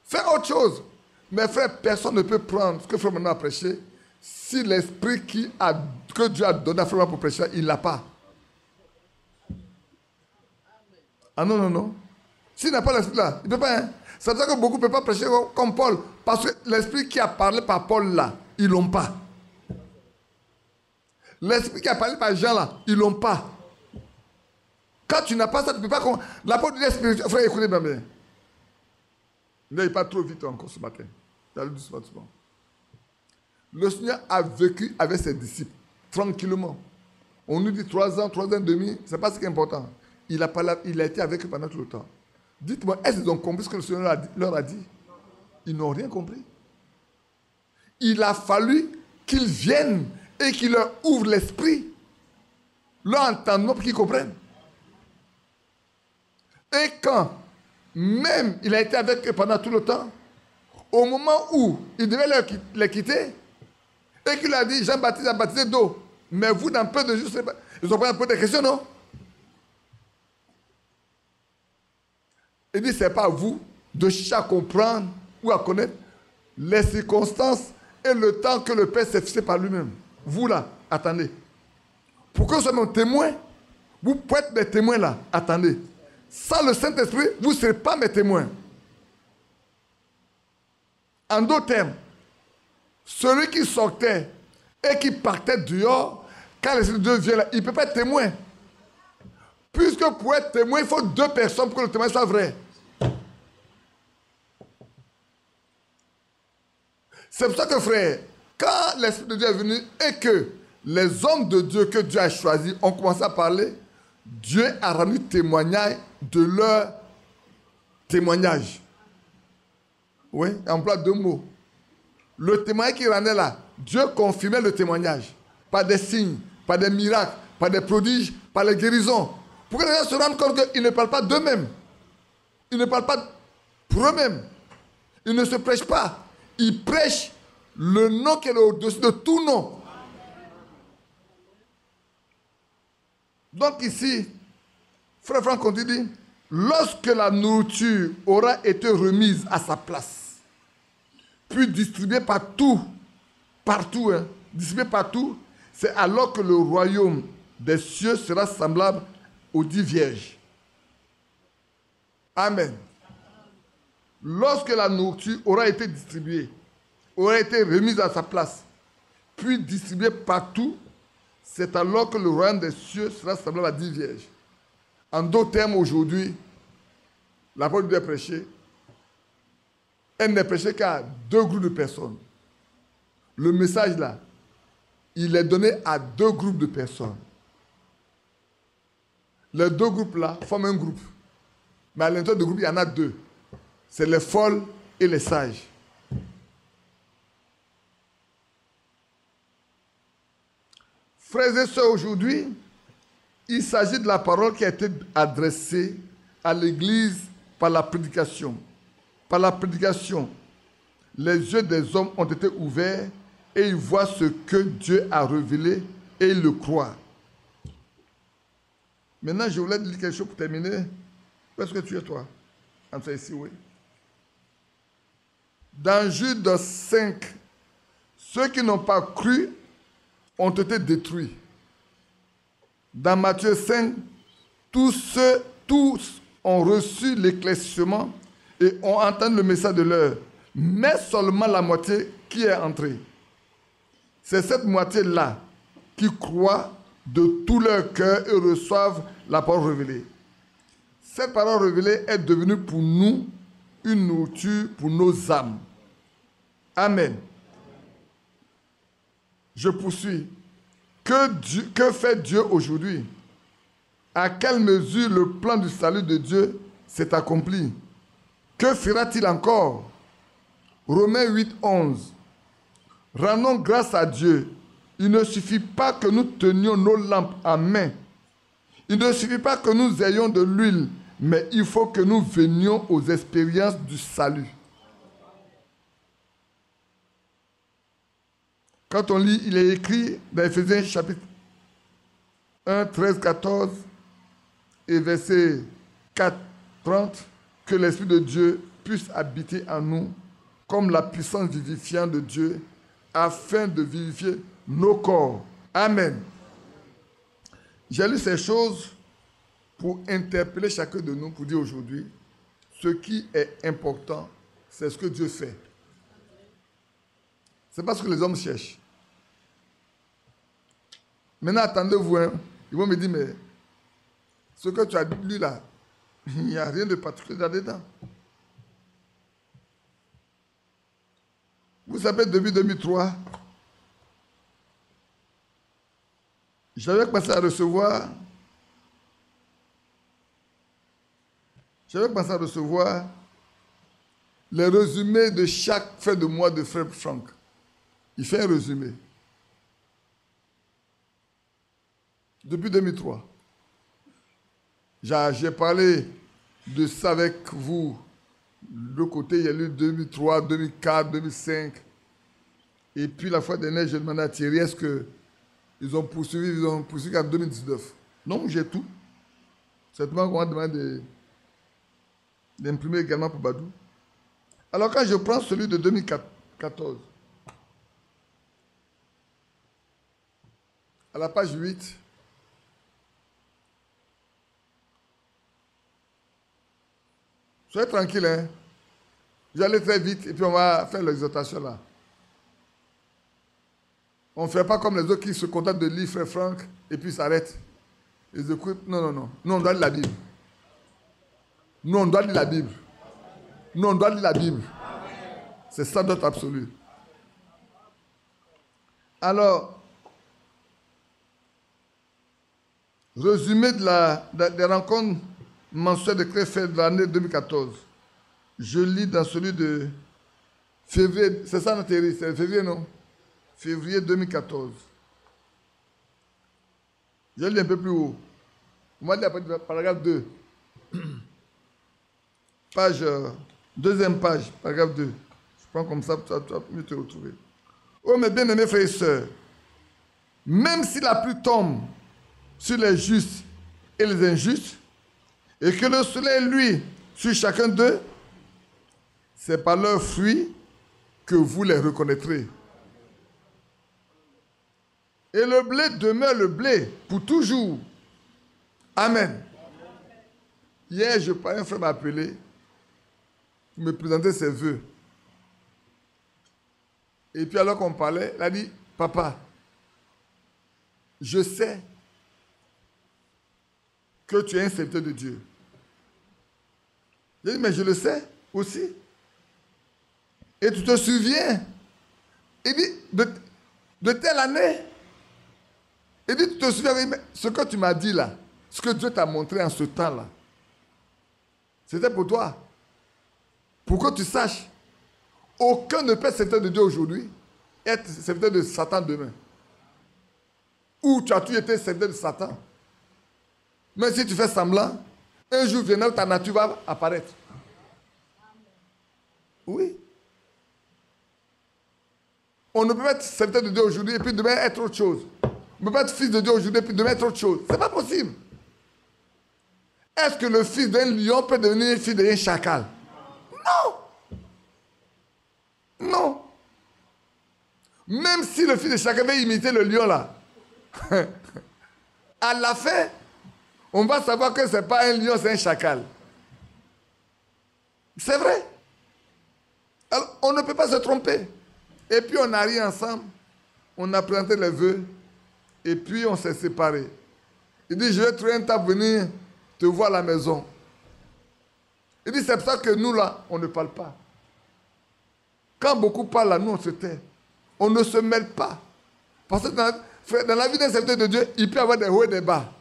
fait autre chose. Mais frère, personne ne peut prendre ce que Frère Branham a prêché si l'esprit que Dieu a donné à Frère Branham pour prêcher, il ne l'a pas. Ah non, non, non. S'il n'a pas l'esprit là, il ne peut pas. Hein? C'est pour ça que beaucoup ne peuvent pas prêcher comme Paul. Parce que l'esprit qui a parlé par Paul là, ils ne l'ont pas. L'esprit qui a parlé par Jean là, ils ne l'ont pas. Quand tu n'as pas ça, tu ne peux pas comprendre. L'apôtre de l'esprit, frère, écoutez bien. Il parle trop vite encore ce matin. Doucement. Le Seigneur a vécu avec ses disciples, tranquillement. On nous dit 3 ans et demi, ce n'est pas ce qui est important. Il a été avec eux pendant tout le temps. Dites-moi, est-ce qu'ils ont compris ce que le Seigneur leur a dit? Ils n'ont rien compris. Il a fallu qu'ils viennent et qu'il leur ouvre l'esprit, leur entendement pour qu'ils comprennent. Et quand même il a été avec eux pendant tout le temps, au moment où il devait les quitter, et qu'il a dit, Jean-Baptiste a baptisé d'eau, mais vous, dans peu de jours, ils ont pas posé des questions, non? Il dit, ce n'est pas à vous de chercher à comprendre ou à connaître les circonstances et le temps que le Père s'est fixé par lui-même. Vous là, attendez. Pour que vous soyez mon témoin, vous pouvez être mes témoins là, attendez. Sans le Saint-Esprit, vous ne serez pas mes témoins. En d'autres termes, celui qui sortait et qui partait dehors, quand l'Esprit de Dieu vient là, il ne peut pas être témoin. Puisque pour être témoin, il faut 2 personnes pour que le témoin soit vrai. C'est pour ça que, frère, quand l'Esprit de Dieu est venu et que les hommes de Dieu que Dieu a choisis ont commencé à parler, Dieu a rendu témoignage de leur témoignage. Oui, il emploie 2 mots. Le témoignage qu'il rendait là, Dieu confirmait le témoignage. Par des signes, par des miracles, par des prodiges, par les guérisons. Pour que les gens se rendent compte qu'ils ne parlent pas d'eux-mêmes. Ils ne parlent pas pour eux-mêmes. Ils ne se prêchent pas. Ils prêchent le nom qui est au-dessus de tout nom. Donc ici, Frère Franck continue, lorsque la nourriture aura été remise à sa place, puis distribuée partout, hein, distribué partout, c'est alors que le royaume des cieux sera semblable aux 10 vierges. Amen. Lorsque la nourriture aura été distribuée, aura été remise à sa place, puis distribuée partout, c'est alors que le royaume des cieux sera semblable à 10 vierges. En d'autres termes, aujourd'hui, la parole de Dieu est prêchée. Elle n'est prêchée qu'à 2 groupes de personnes. Le message là, il est donné à 2 groupes de personnes. Les 2 groupes là forment un groupe. Mais à l'intérieur du groupe, il y en a 2. C'est les folles et les sages. Frères et sœurs, aujourd'hui, il s'agit de la parole qui a été adressée à l'Église par la prédication. Par la prédication, les yeux des hommes ont été ouverts et ils voient ce que Dieu a révélé et ils le croient. Maintenant, je voulais dire quelque chose pour terminer. Où est-ce que tu es, toi? Entre ici, oui. Dans Jude 5, ceux qui n'ont pas cru ont été détruits. Dans Matthieu 5, tous ont reçu l'éclaircissement et ont entendu le message de l'heure, mais seulement la moitié qui est entrée. C'est cette moitié-là qui croit de tout leur cœur et reçoivent la parole révélée. Cette parole révélée est devenue pour nous une nourriture pour nos âmes. Amen. Je poursuis. Que fait Dieu aujourd'hui? À quelle mesure le plan du salut de Dieu s'est accompli? Que fera-t-il encore? Romains 8, 11. Rendons grâce à Dieu. Il ne suffit pas que nous tenions nos lampes en main. Il ne suffit pas que nous ayons de l'huile, mais il faut que nous venions aux expériences du salut. Quand on lit, il est écrit dans Éphésiens chapitre 1, 13, 14 et verset 4, 30, que l'Esprit de Dieu puisse habiter en nous comme la puissance vivifiante de Dieu afin de vivifier nos corps. Amen. J'ai lu ces choses pour interpeller chacun de nous, pour dire aujourd'hui, ce qui est important, c'est ce que Dieu fait. C'est pas ce que les hommes cherchent. Maintenant, attendez-vous, hein. Ils vont me dire, mais ce que tu as lu là, il n'y a rien de particulier là-dedans. Vous savez, depuis 2003, j'avais commencé à recevoir les résumés de chaque fin de mois de Frère Franck. Il fait un résumé. Depuis 2003. J'ai parlé de ça avec vous. De côté, il y a eu 2003, 2004, 2005. Et puis la fois dernière, j'ai demandé à Thierry, est-ce qu'ils ont poursuivi en 2019. Non, j'ai tout. Certainement qu'on va demander d'imprimer également pour Badou. Alors quand je prends celui de 2014, à la page 8, soyez tranquille, hein. J'allais très vite et puis on va faire l'exhortation là. On ne fait pas comme les autres qui se contentent de lire Frère Franck et puis s'arrêtent. Ils écoutent. Non. Nous, on doit lire la Bible. Nous, on doit lire la Bible. Nous, on doit lire la Bible. C'est ça notre absolu. Alors, résumé des rencontres mensuelles de Créfeld de l'année 2014. Je lis dans celui de février. C'est ça notre série, c'est février, non? Février 2014. Je lis un peu plus haut. On va lire paragraphe 2. Deuxième page, paragraphe 2. Je prends comme ça, tu vas mieux te retrouver. Oh, mes bien-aimés frères et sœurs, même si la pluie tombe sur les justes et les injustes, et que le soleil, lui, sur chacun d'eux, c'est par leurs fruits que vous les reconnaîtrez. Et le blé demeure le blé pour toujours. Amen. Hier, un frère m'a appelé pour me présenter ses vœux. Et puis alors qu'on parlait, il a dit, papa, je sais que tu es un serviteur de Dieu. J'ai dit, mais je le sais aussi. Et tu te souviens, il dit, de telle année, il dit, tu te souviens, ce que tu m'as dit là, ce que Dieu t'a montré en ce temps-là, c'était pour toi. Pour que tu saches, aucun ne peut être serviteur de Dieu aujourd'hui et être serviteur de Satan demain. Ou tu as toujours été serviteur de Satan. Même si tu fais semblant, un jour viendra où ta nature va apparaître. Oui. On ne peut pas être serviteur de Dieu aujourd'hui et puis demain être autre chose. On ne peut pas être fils de Dieu aujourd'hui et puis demain être autre chose. Ce n'est pas possible. Est-ce que le fils d'un lion peut devenir le fils d'un chacal? Non. Non. Même si le fils de chacal veut imiter le lion là, à la fin, on va savoir que ce n'est pas un lion, c'est un chacal. C'est vrai. Alors, on ne peut pas se tromper. Et puis on a ri ensemble, on a présenté les vœux, et puis on s'est séparés. Il dit, je vais trouver un temps pour venir te voir à la maison. Il dit, c'est pour ça que nous là, on ne parle pas. Quand beaucoup parlent là, nous on se tait. On ne se mêle pas. Parce que dans la vie d'un serviteur de Dieu, il peut y avoir des hauts et des bas.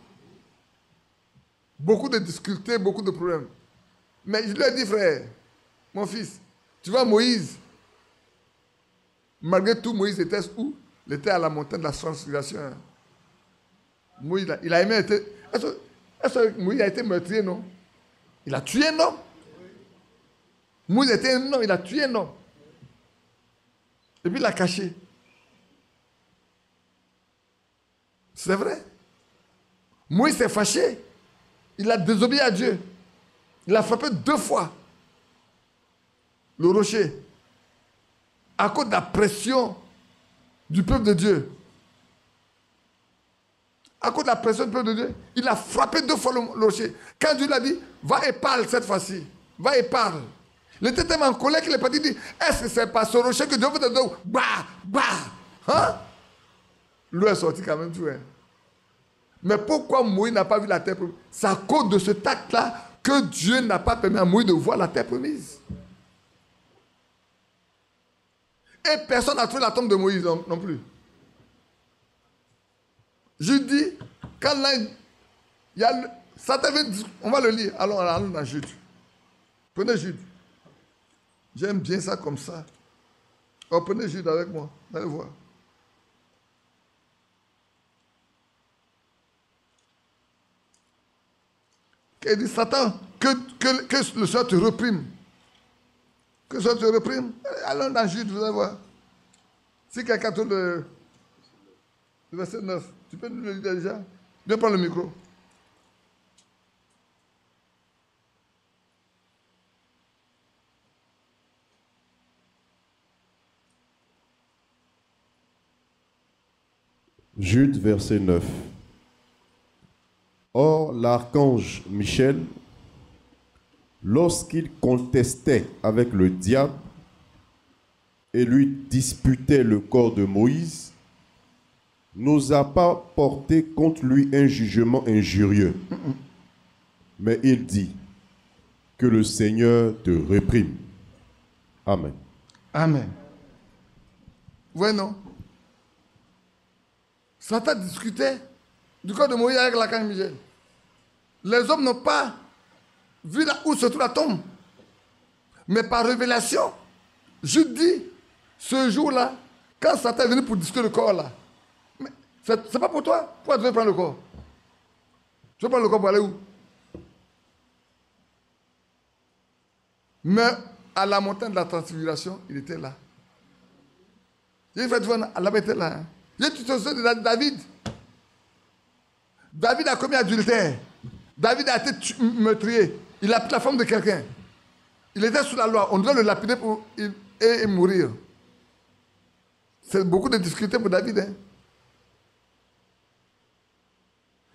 Beaucoup de difficultés, beaucoup de problèmes. Mais je lui ai dit, frère, mon fils, tu vois Moïse, malgré tout, Moïse était où? Il était à la montagne de la transfiguration. Moïse, il a aimé être... Est-ce que Moïse a été meurtrier, non? Il a tué un homme. Moïse était un homme, il a tué un homme. Et puis il l'a caché. C'est vrai. Moïse s'est fâché. Il a désobéi à Dieu. Il a frappé 2 fois le rocher. À cause de la pression du peuple de Dieu. À cause de la pression du peuple de Dieu, il a frappé 2 fois le rocher. Quand Dieu lui a dit, va et parle cette fois-ci. Va et parle. Il était tellement en colère qu'il est parti dire, est-ce que c'est pas ce rocher que Dieu veut te donner? Bah, bah. Hein? L'eau est sortie quand même, tu vois. Mais pourquoi Moïse n'a pas vu la terre promise? C'est à cause de cet acte-là que Dieu n'a pas permis à Moïse de voir la terre promise. Et personne n'a trouvé la tombe de Moïse non plus. Je dis, quand là, il y a... on va le lire. Allons dans Jude. Prenez Jude. J'aime bien ça comme ça. Oh, prenez Jude avec moi. Allez voir. Il dit, Satan, que le Seigneur te reprime. Que le Seigneur te reprime. Allons dans Jude, vous allez voir. Si quelqu'un trouve le verset 9, tu peux nous le lire déjà? Viens prendre le micro. Jude, verset 9. Or, l'archange Michel, lorsqu'il contestait avec le diable et lui disputait le corps de Moïse, n'osa pas porter contre lui un jugement injurieux. Mais il dit, que le Seigneur te réprime. Amen. Amen. Ouais, non? Satan discutait du corps de Moïse avec l'archange Michel. Les hommes n'ont pas vu là où se trouve la tombe. Mais par révélation, je dis, ce jour-là, quand Satan est venu pour discuter le corps là, mais c'est pas pour toi. Pourquoi tu veux prendre le corps? Tu veux prendre le corps pour aller où? Mais à la montagne de la transfiguration, il était là. J'ai fait, tu vois, Allah était là. Hein. Tu te souviens de David? David a commis adultère. David a été meurtrier. Il a pris la forme de quelqu'un. Il était sous la loi. On devait le lapider et mourir. C'est beaucoup de difficultés pour David. Hein?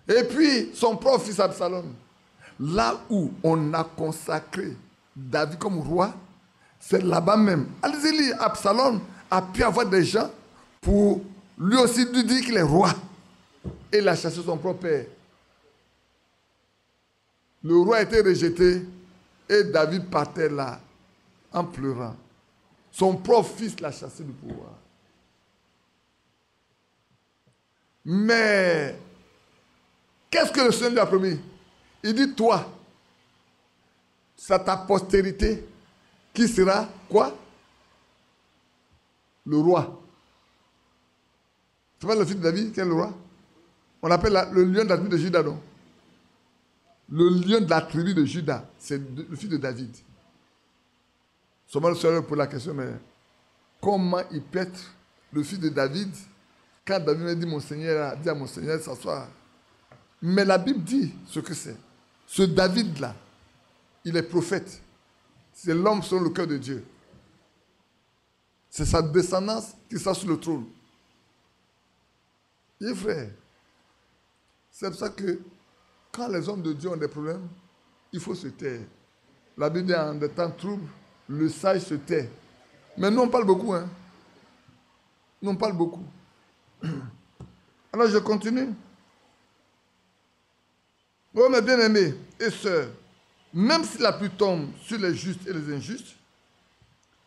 Et puis, son propre fils Absalom. Là où on a consacré David comme roi, c'est là-bas même. Allez-y lire, Absalom a pu avoir des gens pour lui aussi lui dire qu'il est roi. Et il a chassé son propre père. Le roi a été rejeté et David partait là en pleurant. Son propre fils l'a chassé du pouvoir. Mais qu'est-ce que le Seigneur lui a promis? Il dit, toi, c'est ta postérité qui sera quoi? Le roi. C'est pas le fils de David qui est le roi? On appelle le lion de la tribu de Juda, non? Le lion de la tribu de Juda, c'est le fils de David. Seulement le Seigneur pose la question, mais comment il peut être le fils de David quand David me dit, mon Seigneur a dit à mon Seigneur de s'asseoir? Mais la Bible dit ce que c'est. Ce David-là, il est prophète. C'est l'homme selon le cœur de Dieu. C'est sa descendance qui sera sur le trône. Et frère, c'est pour ça que quand les hommes de Dieu ont des problèmes, il faut se taire. La Bible dit en des temps troubles, le sage se tait. Mais nous on parle beaucoup, hein. Nous on parle beaucoup. Alors je continue. Oh mes bien-aimés et sœurs, même si la pluie tombe sur les justes et les injustes,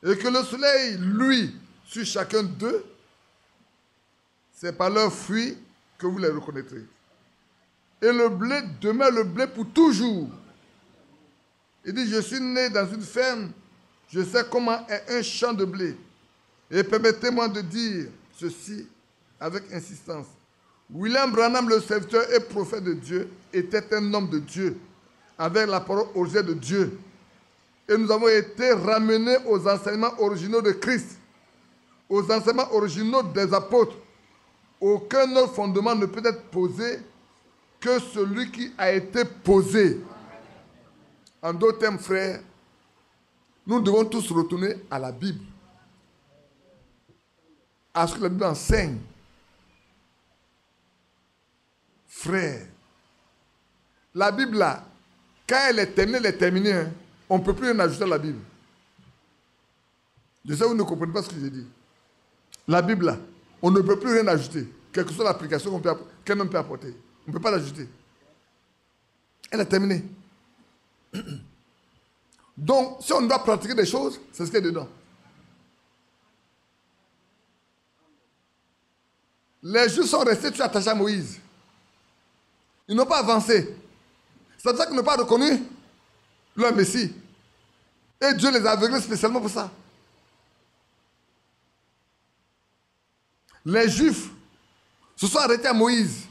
et que le soleil, lui, sur chacun d'eux, c'est par leurs fruits que vous les reconnaîtrez. Et le blé demeure le blé pour toujours. Il dit, je suis né dans une ferme, je sais comment est un champ de blé. Et permettez-moi de dire ceci avec insistance. William Branham, le serviteur et prophète de Dieu, était un homme de Dieu, avec la parole osée de Dieu. Et nous avons été ramenés aux enseignements originaux de Christ, aux enseignements originaux des apôtres. Aucun autre fondement ne peut être posé que celui qui a été posé. En d'autres termes, frères, nous devons tous retourner à la Bible, à ce que la Bible enseigne. Frère, la Bible là, quand elle est terminée, elle est terminée. Hein. On ne peut plus rien ajouter à la Bible. Je sais que vous ne comprenez pas ce que j'ai dit. La Bible là, on ne peut plus rien ajouter. Quelle que soit l'application qu'un homme peut apporter. On ne peut pas l'ajouter. Elle est terminée. Donc, si on doit pratiquer des choses, c'est ce qu'il y a dedans. Les Juifs sont restés toujours attachés à Moïse. Ils n'ont pas avancé. C'est pour ça qu'ils n'ont pas reconnu leur Messie. Et Dieu les a aveuglés spécialement pour ça. Les Juifs se sont arrêtés à Moïse.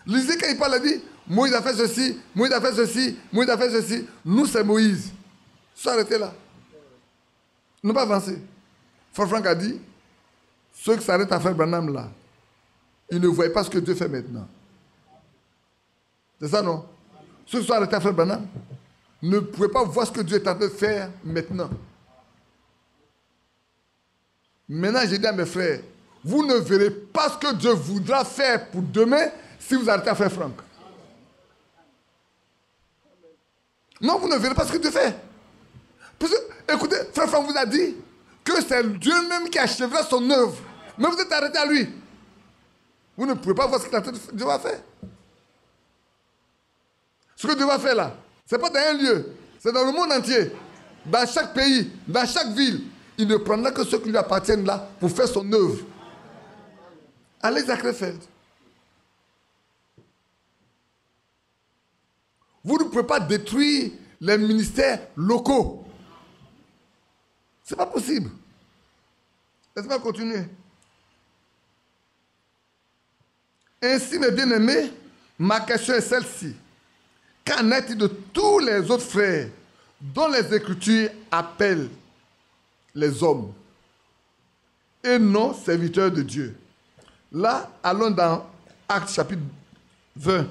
Lisez quand il parle, il dit, Moïse a fait ceci, Moïse a fait ceci, Moïse a fait ceci. Nous, c'est Moïse. Ils se sont arrêtés là. Ils n'ont pas avancé. Frère Franck a dit, ceux qui s'arrêtent à faire Branham là, ils ne voient pas ce que Dieu fait maintenant. C'est ça, non? Ceux qui sont arrêtés à faire Branham ne pouvaient pas voir ce que Dieu est en train de faire maintenant. Maintenant, j'ai dit à mes frères, vous ne verrez pas ce que Dieu voudra faire pour demain si vous arrêtez à faire Franck. Non, vous ne verrez pas ce que Dieu fait. Parce que, écoutez, frère Franck vous a dit que c'est Dieu même qui achèvera son œuvre. Mais vous êtes arrêté à lui. Vous ne pouvez pas voir ce que Dieu va faire. Ce que Dieu va faire là, ce n'est pas dans un lieu, c'est dans le monde entier. Dans chaque pays, dans chaque ville. Il ne prendra que ceux qui lui appartiennent là pour faire son œuvre. Allez à Krefeld. Vous ne pouvez pas détruire les ministères locaux. Ce n'est pas possible. Laissez-moi continuer. Ainsi, mes bien-aimés, ma question est celle-ci. Qu'en est-il de tous les autres frères dont les Écritures appellent les hommes et non serviteurs de Dieu? Là, allons dans Actes chapitre 20.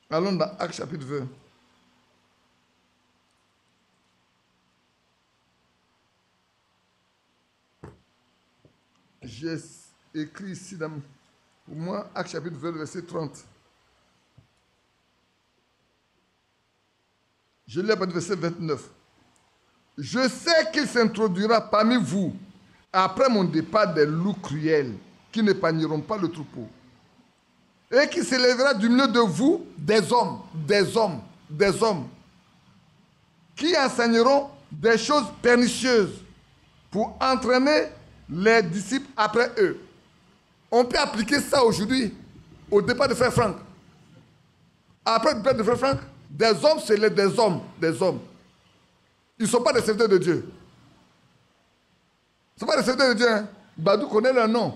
Allons dans Actes chapitre 20. J'ai écrit ici dans Pour moi, Acte chapitre 20, verset 30. Je lis à partir du verset 29. Je sais qu'il s'introduira parmi vous, après mon départ, des loups cruels, qui n'épargneront pas le troupeau. Et qu'il s'élèvera du milieu de vous des hommes, qui enseigneront des choses pernicieuses pour entraîner les disciples après eux. On peut appliquer ça aujourd'hui au départ de Frère Franck. Après le départ de Frère Franck, des hommes, c'est des hommes. Ils ne sont pas des serviteurs de Dieu. Ce ne sont pas des serviteurs de Dieu. Hein. Badou connaît leur nom.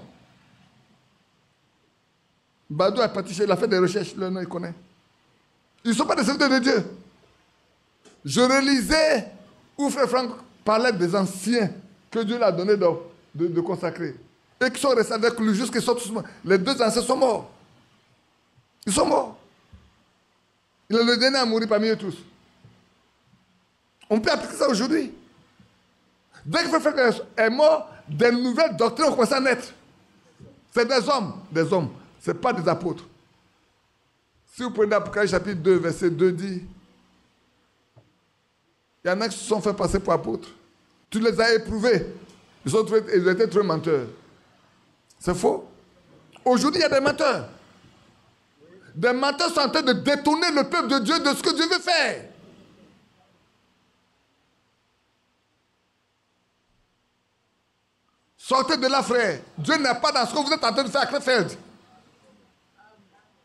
Badou a participé, il a fait des recherches, leur nom il connaît. Ils ne sont pas des serviteurs de Dieu. Je relisais où Frère Franck parlait des anciens que Dieu l'a donné de consacrer. Et qui sont restés avec lui jusqu'à ce qu'ils soient. Les deux anciens sont morts. Ils sont morts. Il est le dernier à mourir parmi eux tous. On peut appliquer ça aujourd'hui. Dès que Frère Franck est mort, des nouvelles doctrines ont commencé à naître. C'est des hommes. Ce n'est pas des apôtres. Si vous prenez Apocalypse chapitre 2, verset 2 dit, il y en a qui se sont fait passer pour apôtres. Tu les as éprouvés. Ils ont été très menteurs. C'est faux. Aujourd'hui, il y a des menteurs. Des menteurs sont en train de détourner le peuple de Dieu de ce que Dieu veut faire. Sortez de là, frère. Dieu n'est pas dans ce que vous êtes en train de faire à Krefeld.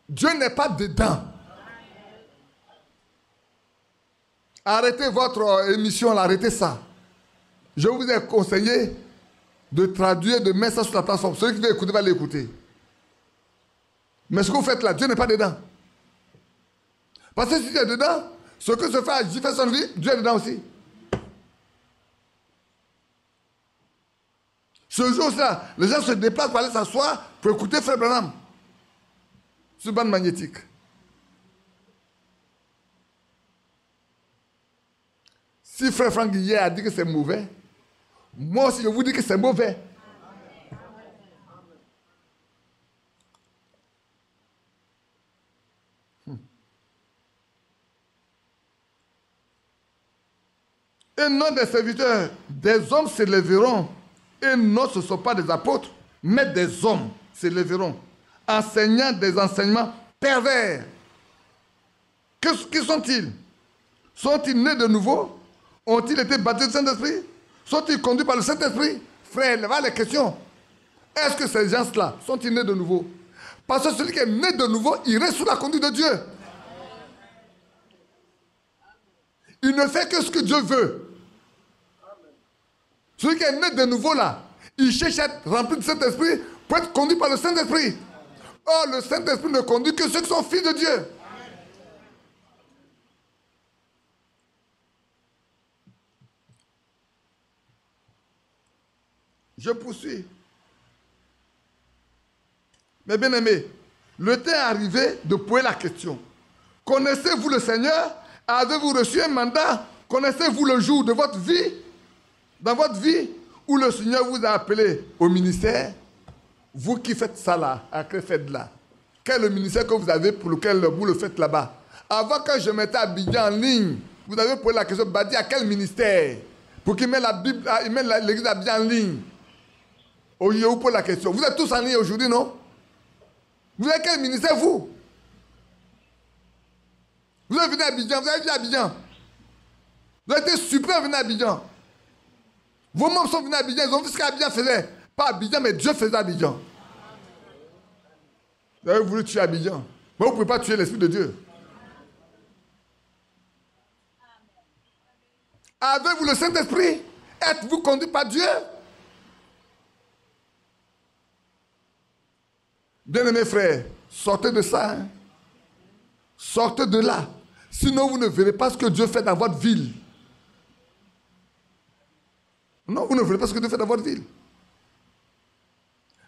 Dieu n'est pas dedans. Arrêtez votre émission, là, arrêtez ça. Je vous ai conseillé de traduire, de mettre ça sur la plateforme. Celui qui veut écouter va l'écouter. Mais ce que vous faites là, Dieu n'est pas dedans. Parce que si Dieu est dedans, ce que se fait à Jefferson vie, Dieu est dedans aussi. Ce jour-là, les gens se déplacent pour aller s'asseoir pour écouter Frère Branham sur bande magnétique. Si Frère Franck hier a dit que c'est mauvais, moi aussi je vous dis que c'est mauvais. Et non des serviteurs, des hommes s'élèveront. Et non, ce ne sont pas des apôtres, mais des hommes s'élèveront, enseignant des enseignements pervers. Qui sont-ils? Sont-ils nés de nouveau? Ont-ils été baptisés du Saint-Esprit? Sont-ils conduits par le Saint-Esprit? Frère, là les questions. Est-ce que ces gens-là sont-ils nés de nouveau? Parce que celui qui est né de nouveau, il reste sous la conduite de Dieu. Il ne fait que ce que Dieu veut. Celui qui est né de nouveau là, il cherche à être rempli du Saint-Esprit pour être conduit par le Saint-Esprit. Or, le Saint-Esprit ne conduit que ceux qui sont fils de Dieu. Je poursuis. Mais bien aimé, le temps est arrivé de poser la question. Connaissez-vous le Seigneur? Avez-vous reçu un mandat? Connaissez-vous le jour de votre vie? Dans votre vie, où le Seigneur vous a appelé au ministère? Vous qui faites ça là, à que faites là? Quel est le ministère que vous avez pour lequel vous le faites là-bas? Avant que je mette Abidjan en ligne, vous avez posé la question, Badi, à quel ministère? Pour qu'il mette la Bible, il mette l'église d'Abidjan en ligne. Aujourd'hui, vous posez la question. Vous êtes tous en ligne aujourd'hui, non? Vous avez quel ministère, vous? Vous avez venu à Abidjan, vous avez vu Abidjan. Vous avez été super venu à Abidjan. Vos membres sont venus à Abidjan, ils ont vu ce qu'Abidjan faisait. Pas Abidjan, mais Dieu faisait Abidjan. Vous avez voulu tuer Abidjan. Mais vous ne pouvez pas tuer l'Esprit de Dieu. Avez-vous le Saint-Esprit? Êtes-vous conduit par Dieu? Bien-aimés frères, sortez de ça. Hein? Sortez de là. Sinon, vous ne verrez pas ce que Dieu fait dans votre ville. Non, vous ne verrez pas ce que Dieu fait dans votre ville.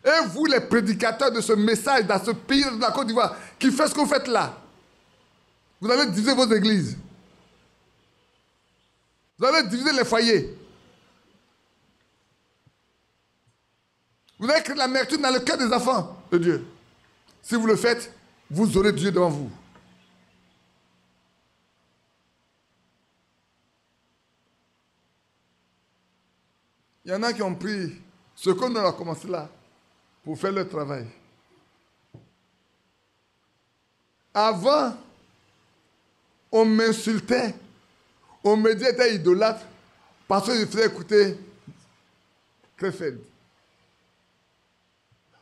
Et vous, les prédicateurs de ce message dans ce pays de la Côte d'Ivoire, qui fait ce que vous faites là, vous allez diviser vos églises. Vous allez diviser les foyers. Vous allez créer l'amertume dans le cœur des enfants de Dieu. Si vous le faites, vous aurez Dieu devant vous. Il y en a qui ont pris ce qu'on a commencé là pour faire leur travail. Avant, on m'insultait, on me disait que j'étais idolâtre parce que je faisais écouter Krefeld.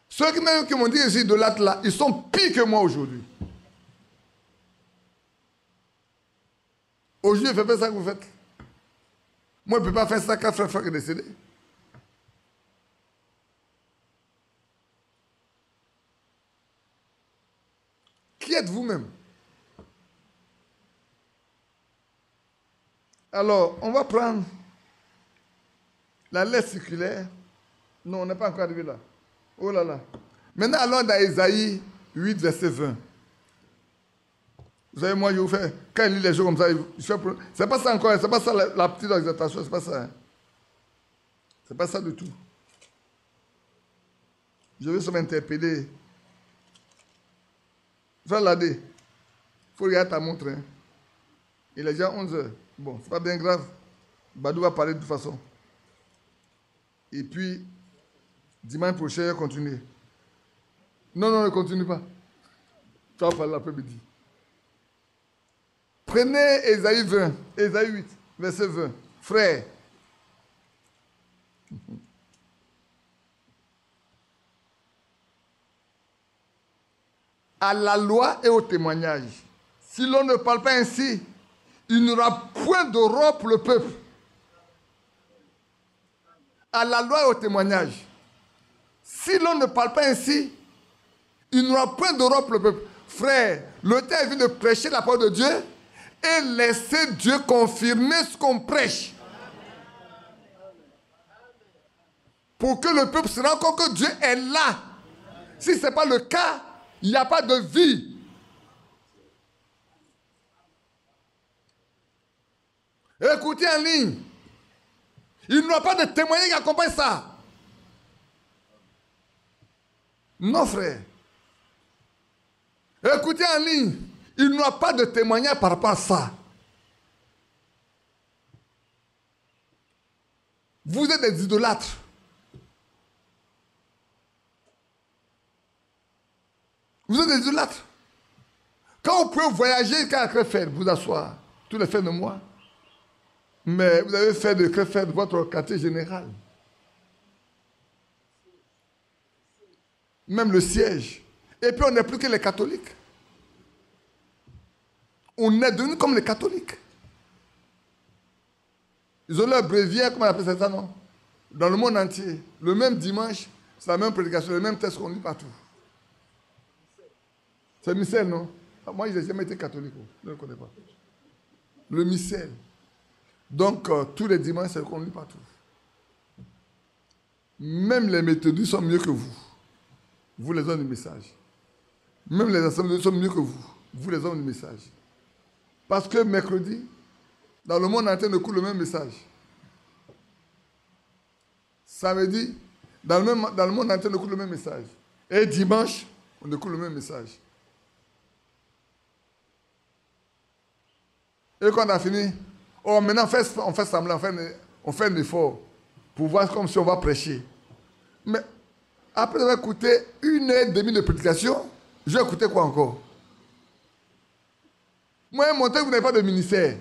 Ceux qui m'ont dit que je suis idolâtre là, ils sont pires que moi aujourd'hui. Aujourd'hui, je ne fais pas ça que vous faites. Moi, je ne peux pas faire ça quand frère Franck est décédé. Qui êtes vous-même? Alors, on va prendre la lettre circulaire. Non, on n'est pas encore arrivé là. Oh là là. Maintenant, allons dans Ésaïe 8, verset 20. Vous savez, moi, je vous fais, quand il lit les choses comme ça, c'est pas ça encore, c'est pas ça la petite exaltation, c'est pas ça. Hein. C'est pas ça du tout. Je veux seulement interpeller. Frère Ladé, il faut regarder ta montre. Hein. Il est déjà 11 heures. Bon, c'est pas bien grave. Badou va parler de toute façon. Et puis, dimanche prochain, il va continuer. Non, ne continue pas. Tu vas parler l'après-midi. Prenez Ésaïe 20, Ésaïe 8, verset 20. Frère. À la loi et au témoignage. Si l'on ne parle pas ainsi, il n'y aura point d'Europe pour le peuple. À la loi et au témoignage. Si l'on ne parle pas ainsi, il n'y aura point d'Europe pour le peuple. Frère, le temps est venu de prêcher la parole de Dieu et laisser Dieu confirmer ce qu'on prêche. Pour que le peuple se rende compte que Dieu est là. Si ce n'est pas le cas, il n'y a pas de vie. Écoutez en ligne. Il n'y aura pas de témoignage qui accompagne ça. Non, frère. Écoutez en ligne. Il n'y aura pas de témoignage par rapport à ça. Vous êtes des idolâtres. Vous êtes des idolâtres. Quand vous pouvez voyager, quand Krefeld vous asseoir, tous les fins de mois, mais vous avez fait de Krefeld votre quartier général. Même le siège. Et puis on n'est plus que les catholiques. On est devenus comme les catholiques. Ils ont leur bréviaire, comment on appelle ça, non? Dans le monde entier. Le même dimanche, c'est la même prédication, le même texte qu'on lit partout. C'est missel, non? Moi, je n'ai jamais été catholique. Je ne le connais pas. Le missel. Donc, tous les dimanches, c'est ce qu'on lit partout. Même les méthodistes sont mieux que vous. Vous, les hommes du message. Même les assemblées sont mieux que vous. Vous, les hommes du message. Parce que mercredi, dans le monde entier, on écoute le même message. Samedi, dans le monde entier, on écoute le même message. Et dimanche, on écoute le même message. Et quand on a fini, maintenant on fait semblant, on fait un effort pour voir comme si on va prêcher. Mais après avoir écouté 1h30 de prédication, je vais écouter quoi encore? Moi, montrez que vous n'avez pas de ministère.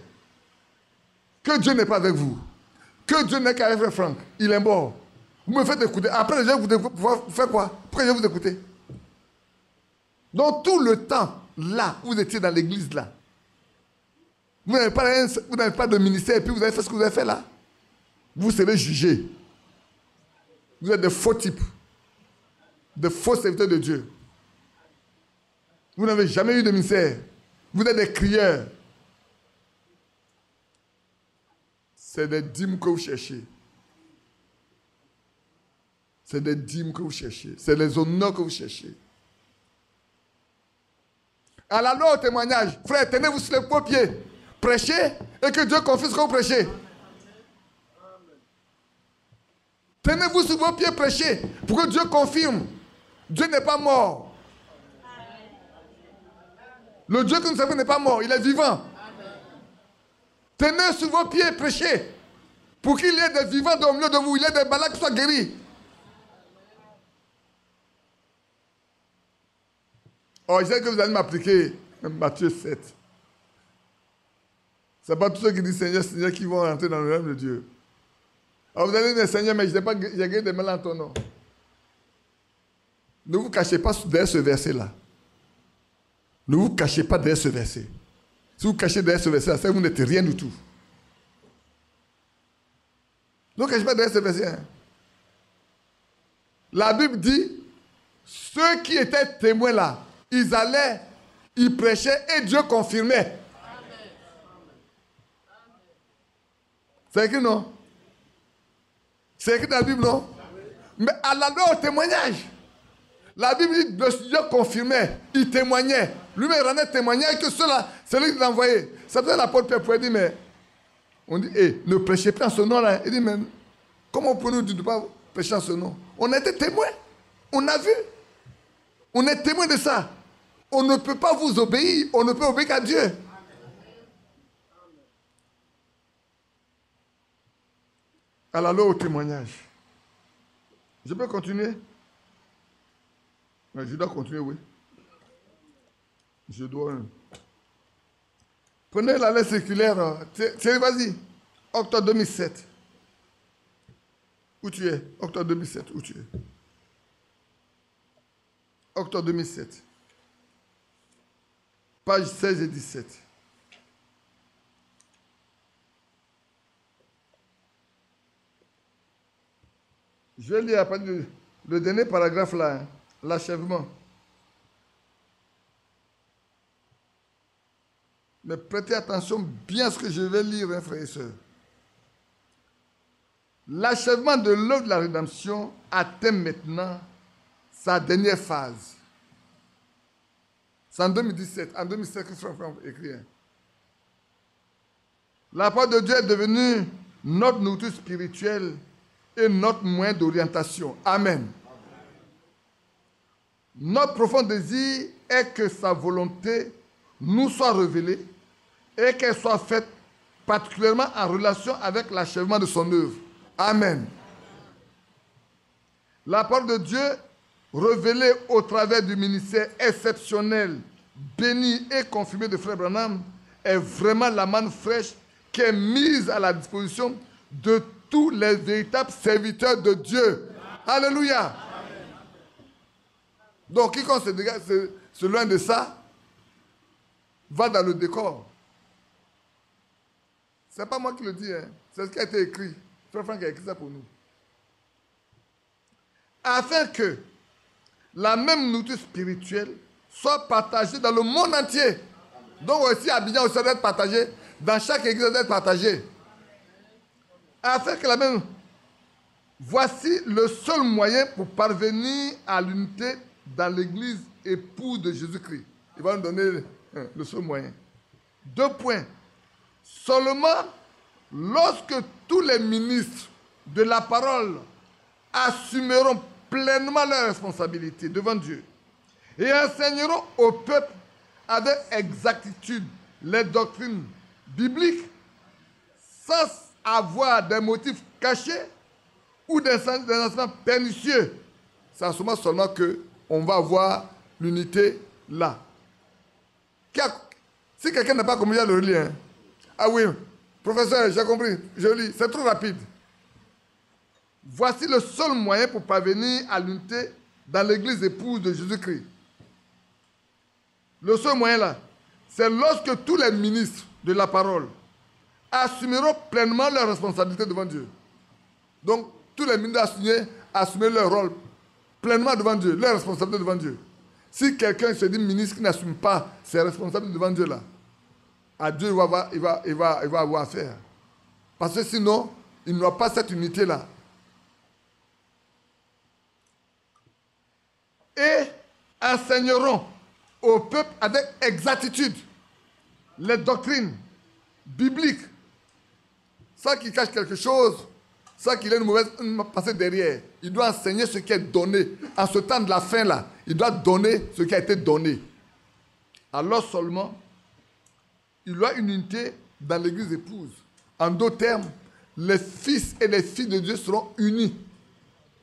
Que Dieu n'est pas avec vous. Que Dieu n'est qu'avec Frère Franck. Il est mort. Vous me faites écouter. Après, vous faites quoi? Pourquoi je vais vous écouter? Donc, tout le temps, là, vous étiez dans l'église, là. Vous n'avez pas de ministère et puis vous avez fait ce que vous avez fait là. Vous serez jugés. Vous êtes des faux types. De faux serviteurs de Dieu. Vous n'avez jamais eu de ministère. Vous êtes des crieurs. C'est des dîmes que vous cherchez. C'est des dîmes que vous cherchez. C'est les honneurs que vous cherchez. À la loi au témoignage, frère, tenez-vous sur les beaux pieds. Prêchez et que Dieu confie ce que vous prêchez. Tenez-vous sur vos pieds, prêchez pour que Dieu confirme. Dieu n'est pas mort. Le Dieu que nous servons n'est pas mort, il est vivant. Tenez sur vos pieds et prêchez. Pour qu'il y ait des vivants au milieu de vous, il y ait des malades qui soient guéris. Oh, je sais que vous allez m'appliquer Matthieu 7. Ce n'est pas tous ceux qui disent Seigneur, Seigneur qui vont rentrer dans le règne de Dieu. Alors vous allez dire Seigneur, mais je n'ai pas guéri des malades en ton nom. Ne vous cachez pas derrière ce verset-là. Ne vous cachez pas derrière ce verset. Si vous cachez derrière ce verset-là, c'est que vous n'êtes rien du tout. Ne vous cachez pas derrière ce verset. Hein. La Bible dit, ceux qui étaient témoins là, ils allaient, ils prêchaient et Dieu confirmait. C'est écrit non? C'est écrit dans la Bible non? Mais à la loi au témoignage, la Bible dit que Dieu confirmait, il témoignait. Lui-même rendait témoignage que cela, c'est lui qui l'a envoyé. C'est pour ça l'apôtre Pierre pouvait dire, mais on dit, ne prêchez pas en ce nom-là. Il dit, mais comment pouvez-nous dire de ne pas prêcher en ce nom? On était témoins. On a vu. On est témoins de ça. On ne peut pas vous obéir. On ne peut obéir qu'à Dieu. À la loi au témoignage. Je peux continuer? Mais je dois continuer, oui. Je dois. Prenez la lettre circulaire. Thierry, vas-y. Octobre 2007. Où tu es? Octobre 2007, où tu es? Octobre 2007. Page 16 et 17. Je vais lire à partir le dernier paragraphe là, hein, l'achèvement. Mais prêtez attention bien à ce que je vais lire, hein, frères et sœurs. L'achèvement de l'œuvre de la rédemption atteint maintenant sa dernière phase. C'est en 2017. En 2017 que Frère écrit. Hein. La parole de Dieu est devenue notre nourriture spirituelle et notre moyen d'orientation. Amen. Notre profond désir est que sa volonté nous soit révélée et qu'elle soit faite particulièrement en relation avec l'achèvement de son œuvre. Amen. La parole de Dieu, révélée au travers du ministère exceptionnel, béni et confirmé de Frère Branham, est vraiment la manne fraîche qui est mise à la disposition de tous les véritables serviteurs de Dieu. Alléluia. Amen. Donc, quiconque se loin de ça, va dans le décor. Ce n'est pas moi qui le dis, hein. C'est ce qui a été écrit. Frère Franck a écrit ça pour nous. Afin que la même nourriture spirituelle soit partagée dans le monde entier. Donc aussi, Abidjan aussi doit être partagé. Dans chaque église, doit être partagé. Afin que la même... Voici le seul moyen pour parvenir à l'unité dans l'église épouse de Jésus-Christ. Il va nous donner le seul moyen. 2 points. Seulement lorsque tous les ministres de la parole assumeront pleinement leurs responsabilités devant Dieu et enseigneront au peuple avec exactitude les doctrines bibliques sans avoir des motifs cachés ou des enseignements pernicieux. C'est en ce moment seulement qu'on va avoir l'unité là. Si quelqu'un n'a pas compris, il le relit. Hein. Ah oui, professeur, j'ai compris, je lis, c'est trop rapide. Voici le seul moyen pour parvenir à l'unité dans l'église épouse de Jésus-Christ. Le seul moyen là, c'est lorsque tous les ministres de la parole assumeront pleinement leurs responsabilités devant Dieu. Donc, tous les ministres assumer leur rôle pleinement devant Dieu, leurs responsabilités devant Dieu. Si quelqu'un se dit ministre qui n'assume pas ses responsabilités devant Dieu là, à Dieu il va avoir affaire. Parce que sinon, il n'aura pas cette unité là. Et enseigneront au peuple avec exactitude les doctrines bibliques. Ça qui cache quelque chose, ça qu'il a une mauvaise passée derrière. Il doit enseigner ce qui est donné. En ce temps de la fin là, il doit donner ce qui a été donné. alors seulement il y a une unité dans l'église épouse. En d'autres termes, les fils et les filles de Dieu seront unis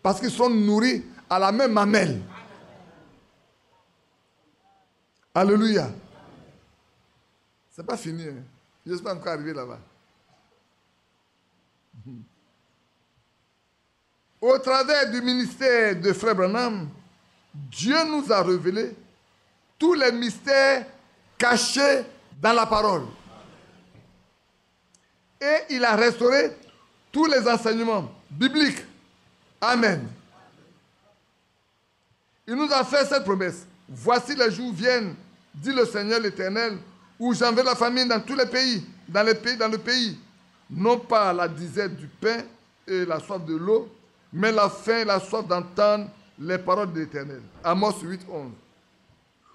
parce qu'ils seront nourris à la même mamelle. Alléluia. C'est pas fini. Hein. Je ne suis pas encore arrivé là-bas. Au travers du ministère de Frère Branham, Dieu nous a révélé tous les mystères cachés dans la parole. Et il a restauré tous les enseignements bibliques. Amen. Il nous a fait cette promesse. Voici les jours viennent, dit le Seigneur l'Éternel, où j'enverrai la famine dans tous les pays, dans le pays. Non pas la disette du pain et la soif de l'eau, mais la faim et la soif d'entendre les paroles de l'Éternel. Amos 8, 11.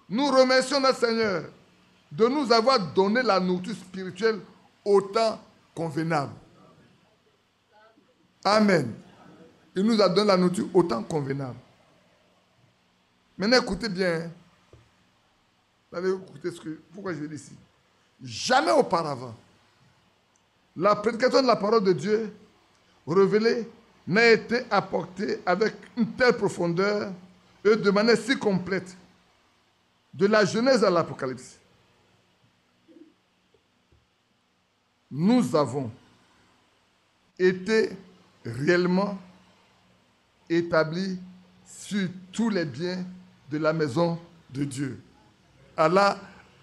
Nous remercions notre Seigneur de nous avoir donné la nourriture spirituelle au temps convenable. Amen. Il nous a donné la nourriture au temps convenable. Maintenant, écoutez bien. Allez, écoutez pourquoi je vais dire ici. Jamais auparavant, la prédication de la parole de Dieu révélée n'a été apportée avec une telle profondeur et de manière si complète, de la Genèse à l'Apocalypse. Nous avons été réellement établis sur tous les biens de la maison de Dieu. Alors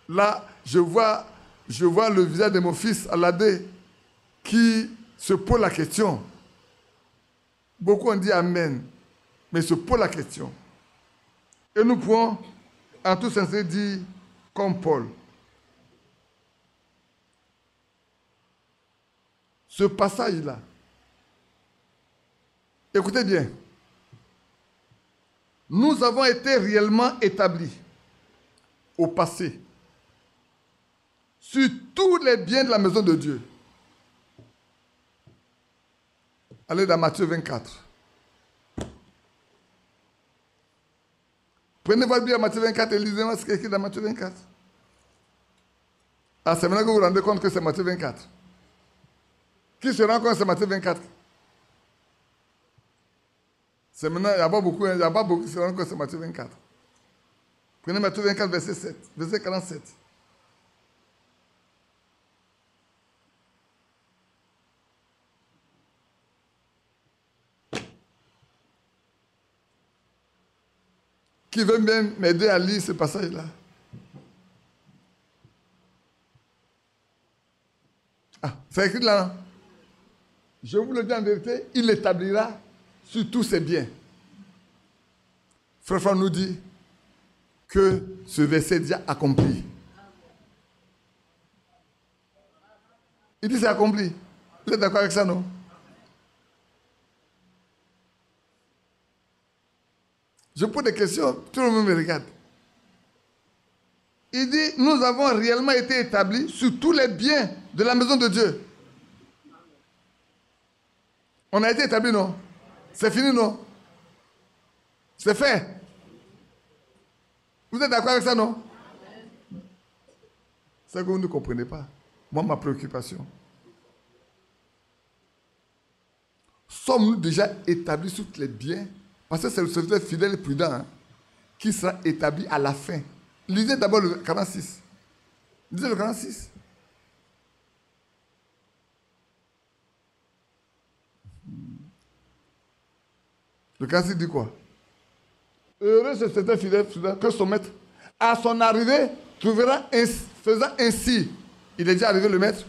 là, je vois le visage de mon fils Aladé qui se pose la question. Beaucoup ont dit Amen, mais se pose la question. Et nous pouvons en tout sincérité dire comme Paul. Ce passage-là, écoutez bien, nous avons été réellement établis au passé sur tous les biens de la maison de Dieu. Allez dans Matthieu 24. Prenez votre Bible à Matthieu 24 et lisez-moi ce qui est écrit dans Matthieu 24. Ah, c'est maintenant que vous vous rendez compte que c'est Matthieu 24. Qui se rend compte que c'est Matthieu 24? C'est maintenant, il n'y a pas beaucoup qui se rendent compte que c'est Matthieu 24. Prenez Matthieu 24, verset 7, verset 47. Qui veut bien m'aider à lire ce passage-là? Ah, c'est écrit là. Non? Je vous le dis en vérité, il établira sur tous ses biens. Frère Franck nous dit que ce verset est déjà accompli. Il dit c'est accompli. Vous êtes d'accord avec ça, non? Je pose des questions, tout le monde me regarde. Il dit, nous avons réellement été établis sur tous les biens de la maison de Dieu. On a été établis, non? C'est fini, non? C'est fait. Vous êtes d'accord avec ça, non? C'est que vous ne comprenez pas. Moi, ma préoccupation. Sommes-nous déjà établis sur tous les biens? Parce que c'est le serviteur fidèle et prudent hein, qui sera établi à la fin. Lisez d'abord le 46. Lisez le 46. Le 46 dit quoi? Heureux ce serviteur fidèle et prudent que son maître, à son arrivée, trouvera faisant ainsi. Il est déjà arrivé le maître?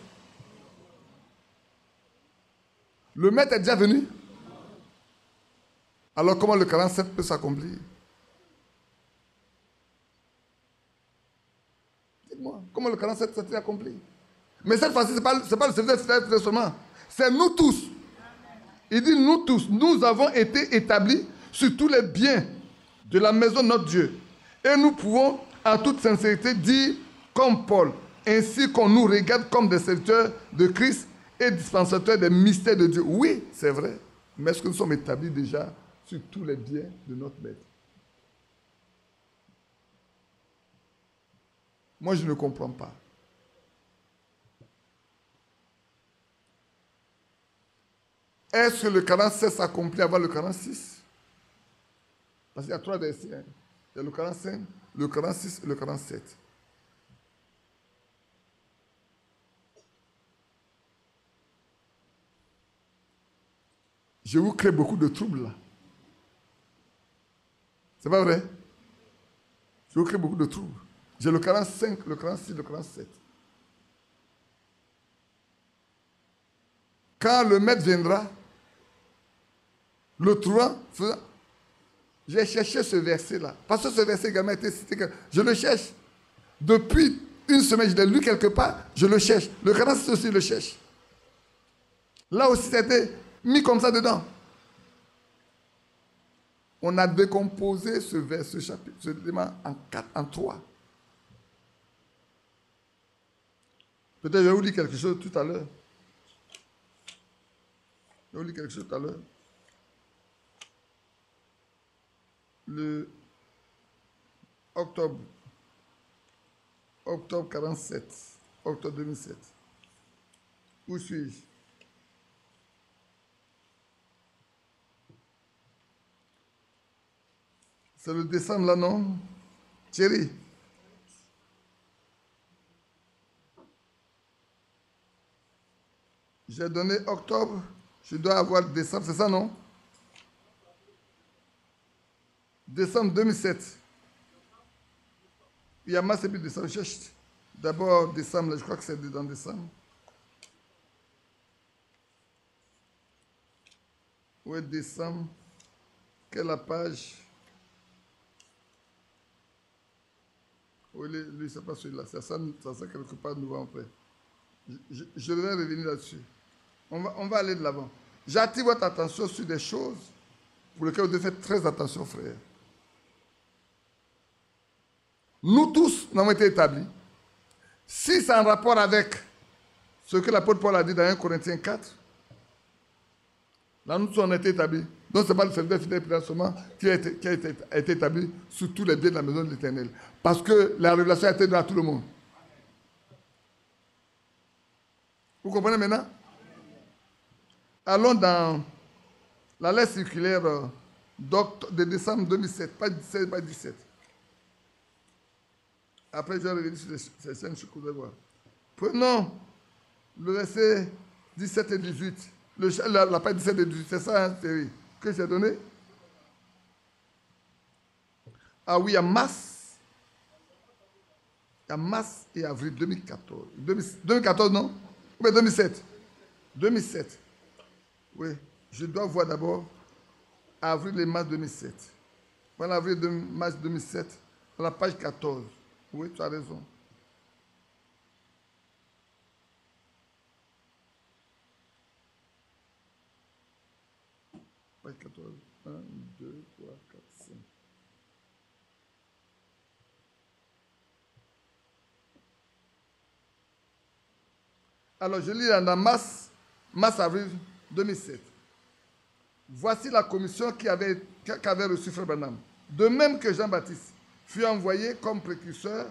Le maître est déjà venu? Alors comment le 47 peut s'accomplir? Dites-moi, comment le 47 s'est accompli? Mais cette fois-ci, ce n'est pas le serviteur seulement. C'est nous tous. Il dit nous tous, nous avons été établis sur tous les biens de la maison de notre Dieu. Et nous pouvons en toute sincérité dire comme Paul, ainsi qu'on nous regarde comme des serviteurs de Christ et dispensateurs des mystères de Dieu. Oui, c'est vrai. Mais est-ce que nous sommes établis déjà sur tous les biens de notre maître? Moi, je ne comprends pas. Est-ce que le 47 s'accomplit avant le 46? Parce qu'il y a 3 versets. Hein. Il y a le 45, le 46 et le 47. Je vous crée beaucoup de troubles là. C'est pas vrai? Je vous crée beaucoup de troubles. J'ai le 45, le 46, le 47. Quand le maître viendra, le trouvant, j'ai cherché ce verset-là. Parce que ce verset également a été cité. Je le cherche. Depuis une semaine, je l'ai lu quelque part, je le cherche. Le 46 aussi, je le cherche. Là aussi, c'était mis comme ça dedans. On a décomposé ce verset, ce chapitre, ce élément en 3. Peut-être je vais vous dire quelque chose tout à l'heure. Je vais vous dire quelque chose tout à l'heure. Le octobre 47, octobre 2007. Où suis-je? C'est le décembre là, non? Thierry? J'ai donné octobre, je dois avoir décembre, c'est ça, non? Décembre 2007. Il y a masse et puis décembre. Je cherche d'abord décembre, je crois que c'est dans décembre. Où est décembre? Quelle est la page? Oui, lui, c'est pas celui-là. Ça quelque part novembre après. Je vais revenir là-dessus. On va aller de l'avant. J'attire votre attention sur des choses pour lesquelles vous devez faire très attention, frère. Nous tous, nous avons été établis. Si c'est en rapport avec ce que l'apôtre Paul a dit dans 1 Corinthiens 4, là, nous tous, on a été établis. Donc, ce n'est pas le serviteur fidèle seulement qui a été établi sur tous les biens de la maison de l'Éternel. Parce que la révélation a été donnée à tout le monde. Vous comprenez maintenant? Allons dans la lettre circulaire de décembre 2007, pas 17, pas 17. Après, je vais revenir sur ces scènes que vous allez voir. Prenons le verset 17 et 18. La page 17 et 18, c'est ça, hein, Thierry, que j'ai donné? Ah oui, il y a mars. Il y a mars et avril 2014. 2014, non? Ou bien 2007? 2007. Oui, je dois voir d'abord avril et mars 2007. Voilà avril et mars 2007, à la page 14. Oui, tu as raison. Page 14. 1, 2, 3, 4, 5. Alors, je lis dans mars-avril 2007. Voici la commission qu'avait reçu Frère Branham. De même que Jean-Baptiste fut envoyé comme précurseur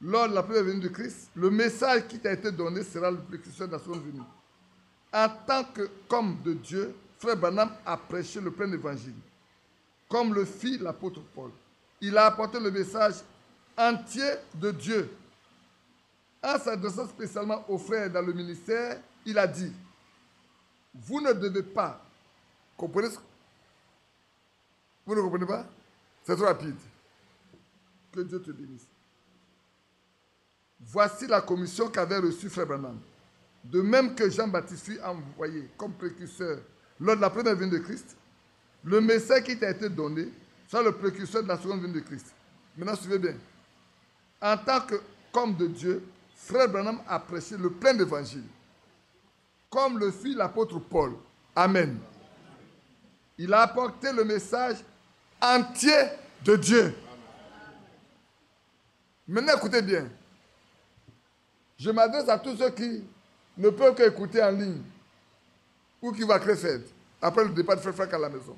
lors de la première venue de Christ, le message qui t'a été donné sera le précurseur de la seconde venue. En tant qu'homme de Dieu, Frère Branham a prêché le plein évangile, comme le fit l'apôtre Paul. Il a apporté le message entier de Dieu. En s'adressant spécialement aux frères dans le ministère, il a dit, vous ne devez pas, comprenez ce... Vous ne comprenez pas? C'est trop rapide. Que Dieu te bénisse. Voici la commission qu'avait reçue Frère Branham. De même que Jean-Baptiste fut envoyé comme précurseur lors de la première venue de Christ, le message qui t'a été donné sera le précurseur de la seconde venue de Christ. Maintenant, suivez bien. En tant qu'homme de Dieu, Frère Branham a prêché le plein d'évangile, comme le fit l'apôtre Paul. Amen. Il a apporté le message entier de Dieu. Maintenant, écoutez bien. Je m'adresse à tous ceux qui ne peuvent qu'écouter en ligne ou qui vont créer fête après le départ de Frère Franck à la maison.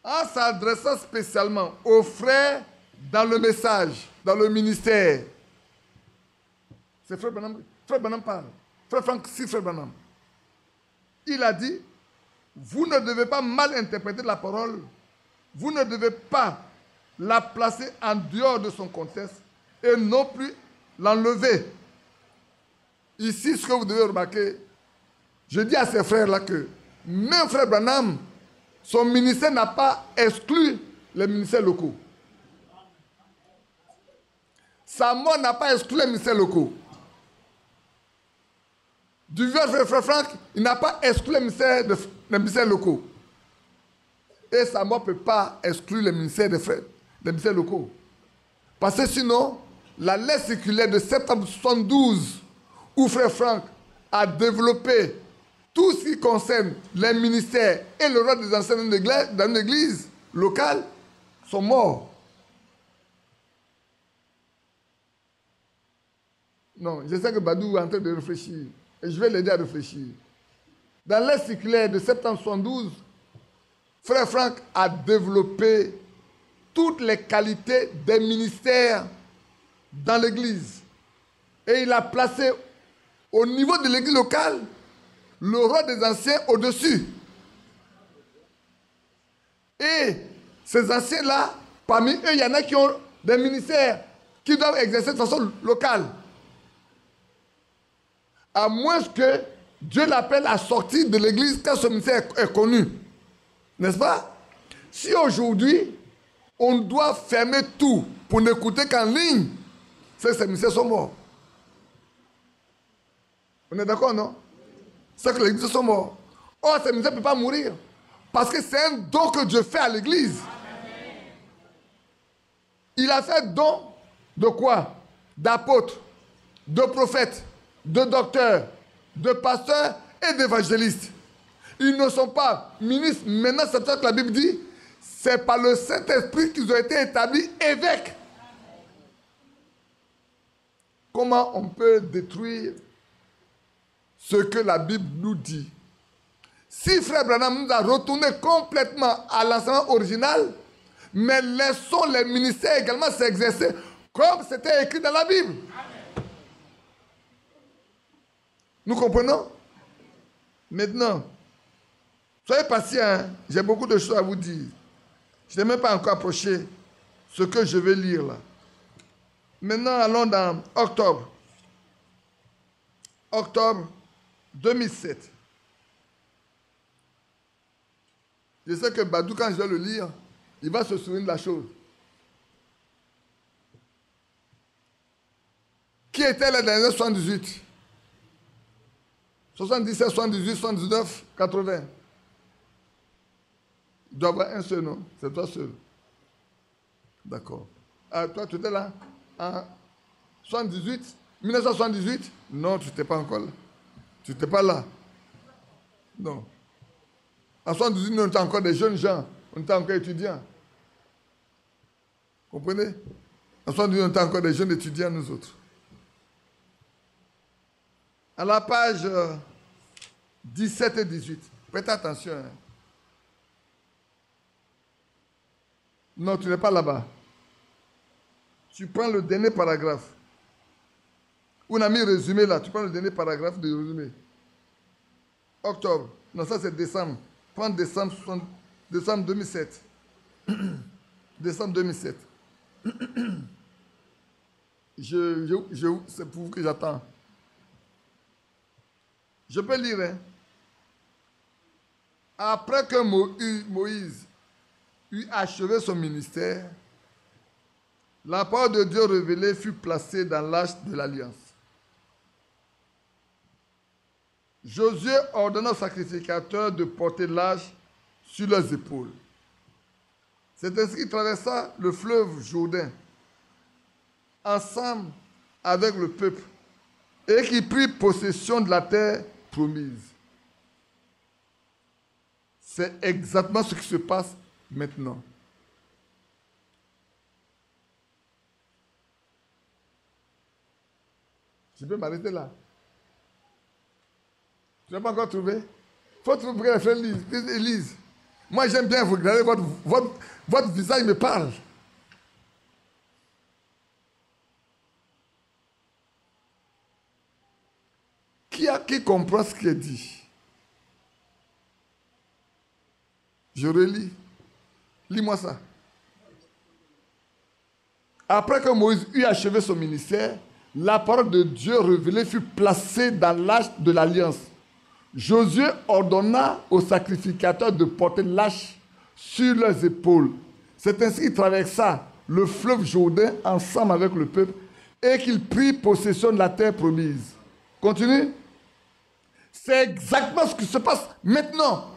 En s'adressant spécialement aux frères dans le message, dans le ministère. C'est Frère Branham parle. Frère Frank, si Frère Branham. Il a dit, vous ne devez pas mal interpréter la parole. Vous ne devez pas la placer en dehors de son contexte et non plus l'enlever. Ici, ce que vous devez remarquer, je dis à ces frères-là que même Frère Branham, son ministère n'a pas exclu les ministères locaux. Sa mort n'a pas exclu les ministères locaux. Du vieux Frère Frank, il n'a pas exclu les ministères locaux. Et sa mort ne peut pas exclure les ministères locaux. Parce que sinon, la lettre circulaire de septembre 72, où Frère Frank a développé tout ce qui concerne les ministères et le rôle des anciens dans une église locale, sont morts. Non, je sais que Badou est en train de réfléchir. Et je vais l'aider à réfléchir. Dans la lettre circulaire de septembre 72, Frère Frank a développé toutes les qualités des ministères dans l'église. Et il a placé au niveau de l'église locale le rôle des anciens au-dessus. Et ces anciens-là, parmi eux, il y en a qui ont des ministères qui doivent exercer de façon locale. À moins que Dieu l'appelle à sortir de l'église quand ce ministère est connu. N'est-ce pas? Si aujourd'hui, on doit fermer tout pour n'écouter qu'en ligne, c'est que ces ministères sont morts. On est d'accord, non? C'est que les églises sont morts. Or, ces ministères ne peuvent pas mourir. Parce que c'est un don que Dieu fait à l'église. Il a fait don de quoi? D'apôtres, de prophètes, de docteurs, de pasteurs et d'évangélistes. Ils ne sont pas ministres. Maintenant, c'est ça que la Bible dit. C'est par le Saint-Esprit qu'ils ont été établis évêques. Comment on peut détruire ce que la Bible nous dit? Si Frère Branham nous a retourné complètement à l'enseignement original, mais laissons les ministères également s'exercer comme c'était écrit dans la Bible. Nous comprenons? Maintenant, soyez patients, hein? J'ai beaucoup de choses à vous dire. Je n'ai même pas encore approché ce que je vais lire là. Maintenant, allons dans octobre. Octobre 2007. Je sais que Badou, quand je vais le lire, il va se souvenir de la chose. Qui était là dans les années 78? 77, 78, 79, 80. Il doit y avoir un seul, non? C'est toi seul. D'accord. Ah, toi, tu étais là en 78, 1978? Non, tu n'étais pas encore là. Tu n'étais pas là. Non. En 78, nous, on était encore des jeunes gens. On était encore étudiants. Comprenez? En 78, on était encore des jeunes étudiants, nous autres. À la page 17 et 18. Prêtez attention. Hein. Non, tu n'es pas là-bas. Tu prends le dernier paragraphe. On a mis résumé là. Tu prends le dernier paragraphe de résumé. Octobre. Non, ça c'est décembre. Prends décembre 2007. Décembre 2007. C'est pour vous que j'attends. Je peux lire. Hein? Après que Moïse eut achevé son ministère, la parole de Dieu révélée fut placée dans l'arche de l'alliance. Josué ordonna aux sacrificateurs de porter l'arche sur leurs épaules. C'est ainsi qu'il traversa le fleuve Jourdain, ensemble avec le peuple, et qu'il prit possession de la terre promise. C'est exactement ce qui se passe maintenant. Je peux m'arrêter là. Tu n'as pas encore trouvé? Il faut trouver que les frères lisent. Moi, j'aime bien vous regarder, votre visage me parle. Qui comprend ce qui est dit? Je relis. Lis-moi ça. Après que Moïse eut achevé son ministère, la parole de Dieu révélée fut placée dans l'arche de l'alliance. Josué ordonna aux sacrificateurs de porter l'arche sur leurs épaules. C'est ainsi qu'il traversa le fleuve Jourdain ensemble avec le peuple et qu'il prit possession de la terre promise. Continue. C'est exactement ce qui se passe maintenant.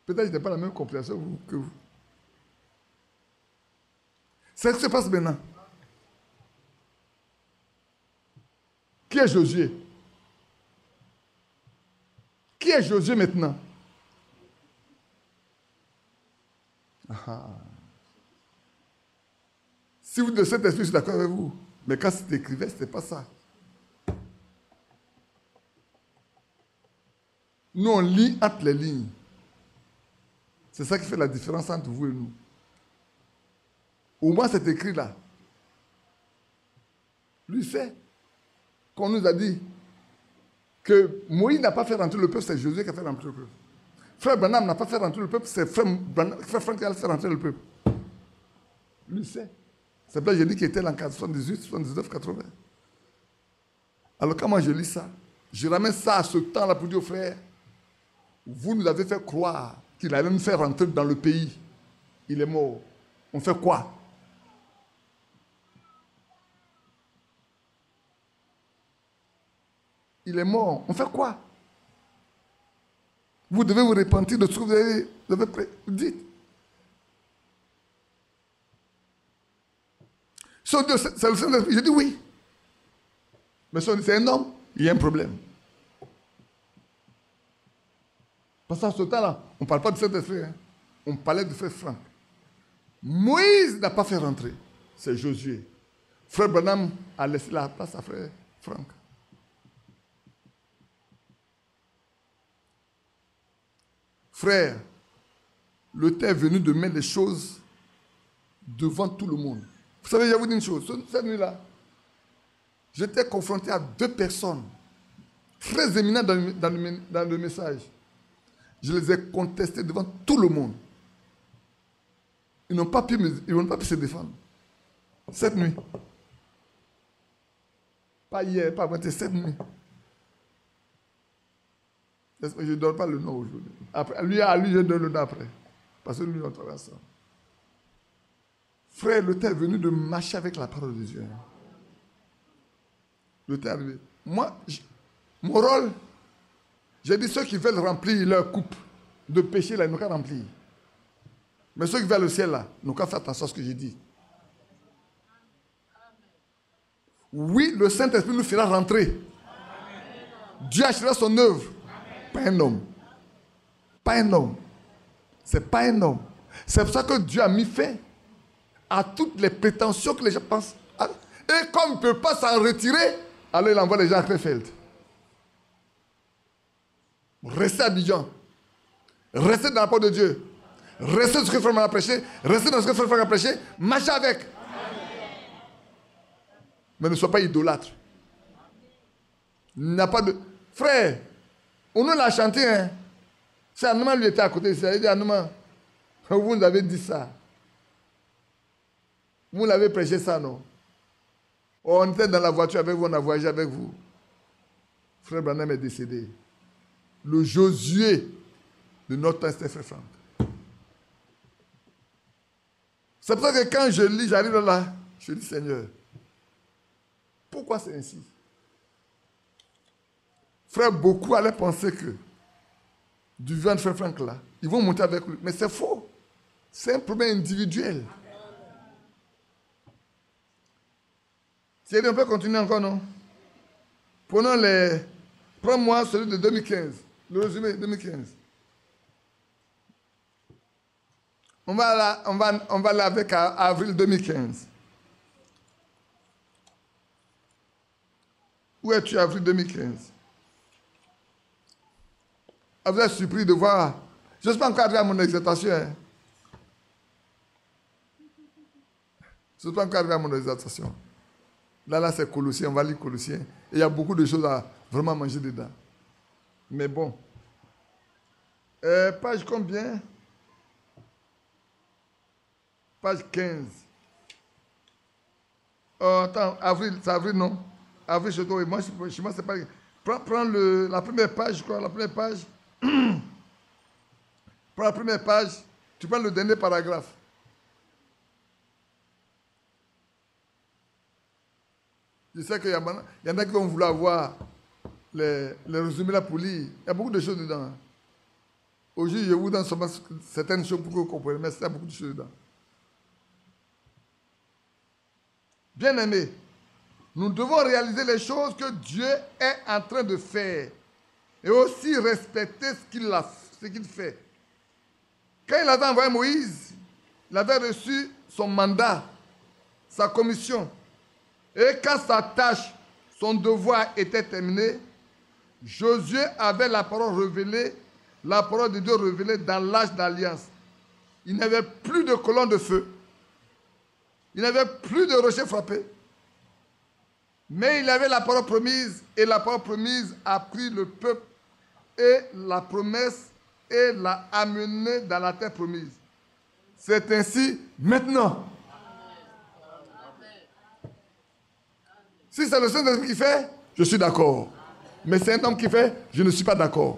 Peut-être que je n'ai pas la même compréhension que vous. C'est ce qui se passe maintenant. Qui est Josué? Qui est Josué maintenant? Si vous de cet esprit, je suis d'accord avec vous. Mais quand c'est écrivait, ce n'était pas ça. Nous, on lit entre les lignes. C'est ça qui fait la différence entre vous et nous. Au moins, c'est écrit là. Lui sait qu'on nous a dit que Moïse n'a pas fait rentrer le peuple, c'est Josué qui a fait rentrer le peuple. Frère Branham n'a pas fait rentrer le peuple, c'est frère Franck qui a fait rentrer le peuple. Lui sait. C'est pour ça que j'ai dit qu'il était là en 78, 79, 80. Alors quand moi je lis ça, je ramène ça à ce temps-là pour dire aux frères, vous nous avez fait croire qu'il allait nous faire rentrer dans le pays. Il est mort. On fait quoi? Il est mort. On fait quoi? Vous devez vous repentir de ce que vous avez dit. C'est le Saint-Esprit. Je dis oui. Mais si on dit c'est un homme, il y a un problème. Parce qu'à ce temps-là, on ne parle pas de Saint-Esprit. Hein. On parlait de frère Franck. Moïse n'a pas fait rentrer. C'est Josué. Frère Branham a laissé la place à frère Franck. Frère, le temps est venu de mettre les choses devant tout le monde. Vous savez, je vais vous dire une chose. Cette nuit-là, j'étais confronté à deux personnes très éminentes dans le message. Je les ai contestés devant tout le monde. Ils n'ont pas pu se défendre. Cette nuit. Pas hier, pas avant, cette nuit. Je ne donne pas le nom aujourd'hui. Après, lui, je donne le nom après. Parce que lui, on travaille ensemble. Frère, le temps est venu de marcher avec la parole de Dieu. Le temps est arrivé. Moi, mon rôle, j'ai dit ceux qui veulent remplir leur coupe de péché, là, ils n'ont qu'à remplir. Mais ceux qui veulent le ciel, là, ils n'ont qu'à faire attention à ce que j'ai dit. Oui, le Saint-Esprit nous fera rentrer. Dieu achèvera son œuvre. Pas un homme. Pas un homme. C'est pas un homme. C'est pour ça que Dieu a mis fin à toutes les prétentions que les gens pensent. Et comme il ne peut pas s'en retirer, alors il envoie les gens à Krefeld. Restez à Abidjan. Restez dans la parole de Dieu. Restez dans ce que Frère a prêché. Restez dans ce que Frère a prêché. Marchez avec. Mais ne sois pas idolâtre. Il n'y a pas de... Frère, on nous l'a chanté, hein. C'est Anouma lui était à côté. Il a dit, Anouma, vous nous avez dit ça. Vous l'avez prêché ça, non? On était dans la voiture avec vous, on a voyagé avec vous. Frère Branham est décédé. Le Josué de notre temps, c'était Frère Franck. C'est pour ça que quand je lis, j'arrive là, je dis, Seigneur, pourquoi c'est ainsi? Frère, beaucoup allaient penser que du vivant de Frère Franck là, ils vont monter avec lui. Mais c'est faux. C'est un problème individuel. Thierry, on peut continuer encore, non? Prends-moi celui de 2015. Le résumé 2015. On va là avec avril 2015. Où es-tu, avril 2015? Vous êtes surpris de voir. Je ne suis pas encore arrivé à mon exhortation. Hein. Je ne suis pas encore arrivé à mon exaltation. Là, c'est Colossiens, on va lire Colossiens. Et il y a beaucoup de choses à vraiment manger dedans. Mais bon. Page combien? Page 15. Oh, attends, avril, c'est avril, non? Avril, je dois. Moi, chez moi, c'est pas. Prends la première page, je crois, la première page. Prends la première page, tu prends le dernier paragraphe. Je sais qu'il y en a qui vont vouloir voir les résumés là pour lire. Il y a beaucoup de choses dedans. Aujourd'hui, je vous donne seulement certaines choses pour que vous compreniez, mais il y a beaucoup de choses dedans. Bien-aimés, nous devons réaliser les choses que Dieu est en train de faire et aussi respecter ce qu'il fait. Quand il avait envoyé Moïse, il avait reçu son mandat, sa commission. Et quand sa tâche, son devoir était terminé, Josué avait la parole révélée, la parole de Dieu révélée dans l'âge d'alliance. Il n'avait plus de colonne de feu. Il n'avait plus de rochers frappés. Mais il avait la parole promise, et la parole promise a pris le peuple et la promesse et l'a amené dans la terre promise. C'est ainsi maintenant. Si c'est le Saint-Esprit qui fait, je suis d'accord. Mais c'est un homme qui fait, je ne suis pas d'accord.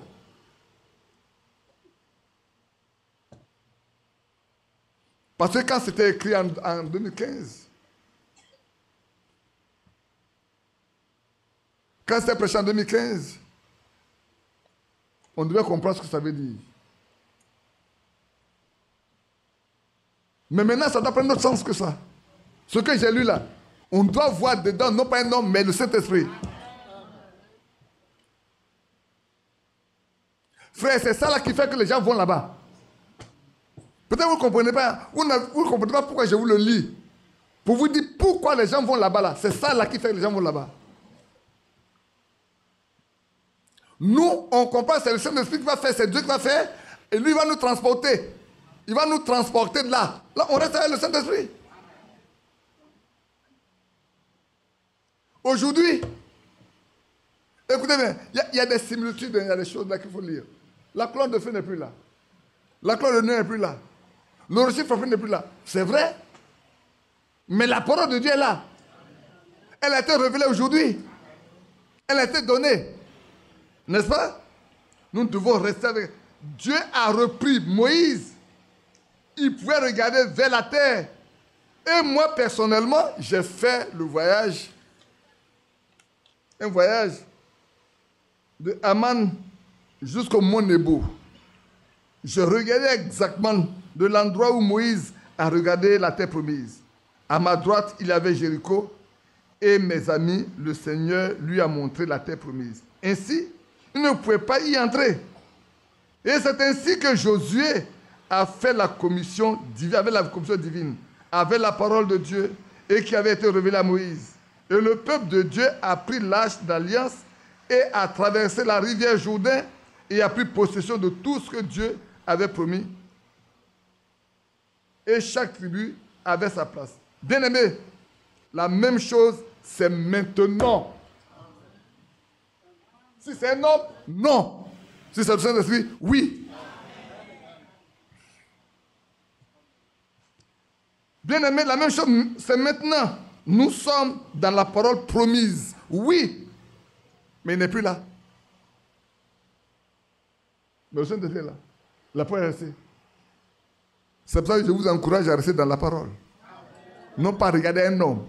Parce que quand c'était écrit en 2015, quand c'était prêché en 2015, on devait comprendre ce que ça veut dire. Mais maintenant, ça doit prendre autre sens que ça. Ce que j'ai lu là, on doit voir dedans, non pas un homme, mais le Saint-Esprit. Frère, c'est ça là qui fait que les gens vont là-bas. Peut-être vous ne comprenez pas. Vous ne comprenez pas pourquoi je vous le lis. Pour vous dire pourquoi les gens vont là-bas. Là. C'est ça là qui fait que les gens vont là-bas. Nous, on comprend, c'est le Saint-Esprit qui va faire, c'est Dieu qui va faire, et lui, il va nous transporter. Il va nous transporter de là. Là, on reste avec le Saint-Esprit. Aujourd'hui, écoutez bien, il y a des similitudes, il y a des choses là qu'il faut lire. La colonne de feu n'est plus là. La colonne de nuit n'est plus là. Le rocher frappé n'est plus là. C'est vrai. Mais la parole de Dieu est là. Elle a été révélée aujourd'hui. Elle a été donnée. N'est-ce pas? Nous devons rester avec. Dieu a repris Moïse. Il pouvait regarder vers la terre. Et moi, personnellement, j'ai fait le voyage. Un voyage de Amman jusqu'au mont Nebo. Je regardais exactement de l'endroit où Moïse a regardé la terre promise. À ma droite, il y avait Jéricho. Et mes amis, le Seigneur lui a montré la terre promise. Ainsi, il ne pouvait pas y entrer. Et c'est ainsi que Josué a fait la commission divine, avec la parole de Dieu et qui avait été révélée à Moïse. Et le peuple de Dieu a pris l'arche d'alliance et a traversé la rivière Jourdain et a pris possession de tout ce que Dieu avait promis. Et chaque tribu avait sa place. Bien-aimés, la même chose, c'est maintenant. Si c'est un homme, non. Si c'est le Saint-Esprit, oui. Bien-aimés, la même chose, c'est maintenant. Nous sommes dans la parole promise. Oui. Mais il n'est plus là. Mais le Saint-Esprit est là. La parole est restée. C'est pour ça que je vous encourage à rester dans la parole. Non pas regarder un homme.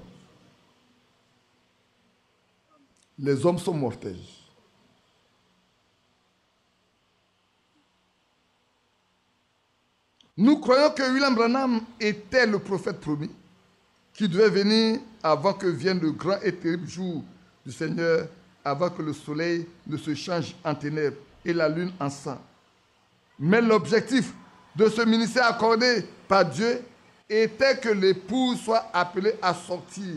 Les hommes sont mortels. Nous croyons que William Branham était le prophète promis qui devait venir avant que vienne le grand et terrible jour du Seigneur, avant que le soleil ne se change en ténèbres et la lune en sang. Mais l'objectif de ce ministère accordé par Dieu était que l'épouse soit appelée à sortir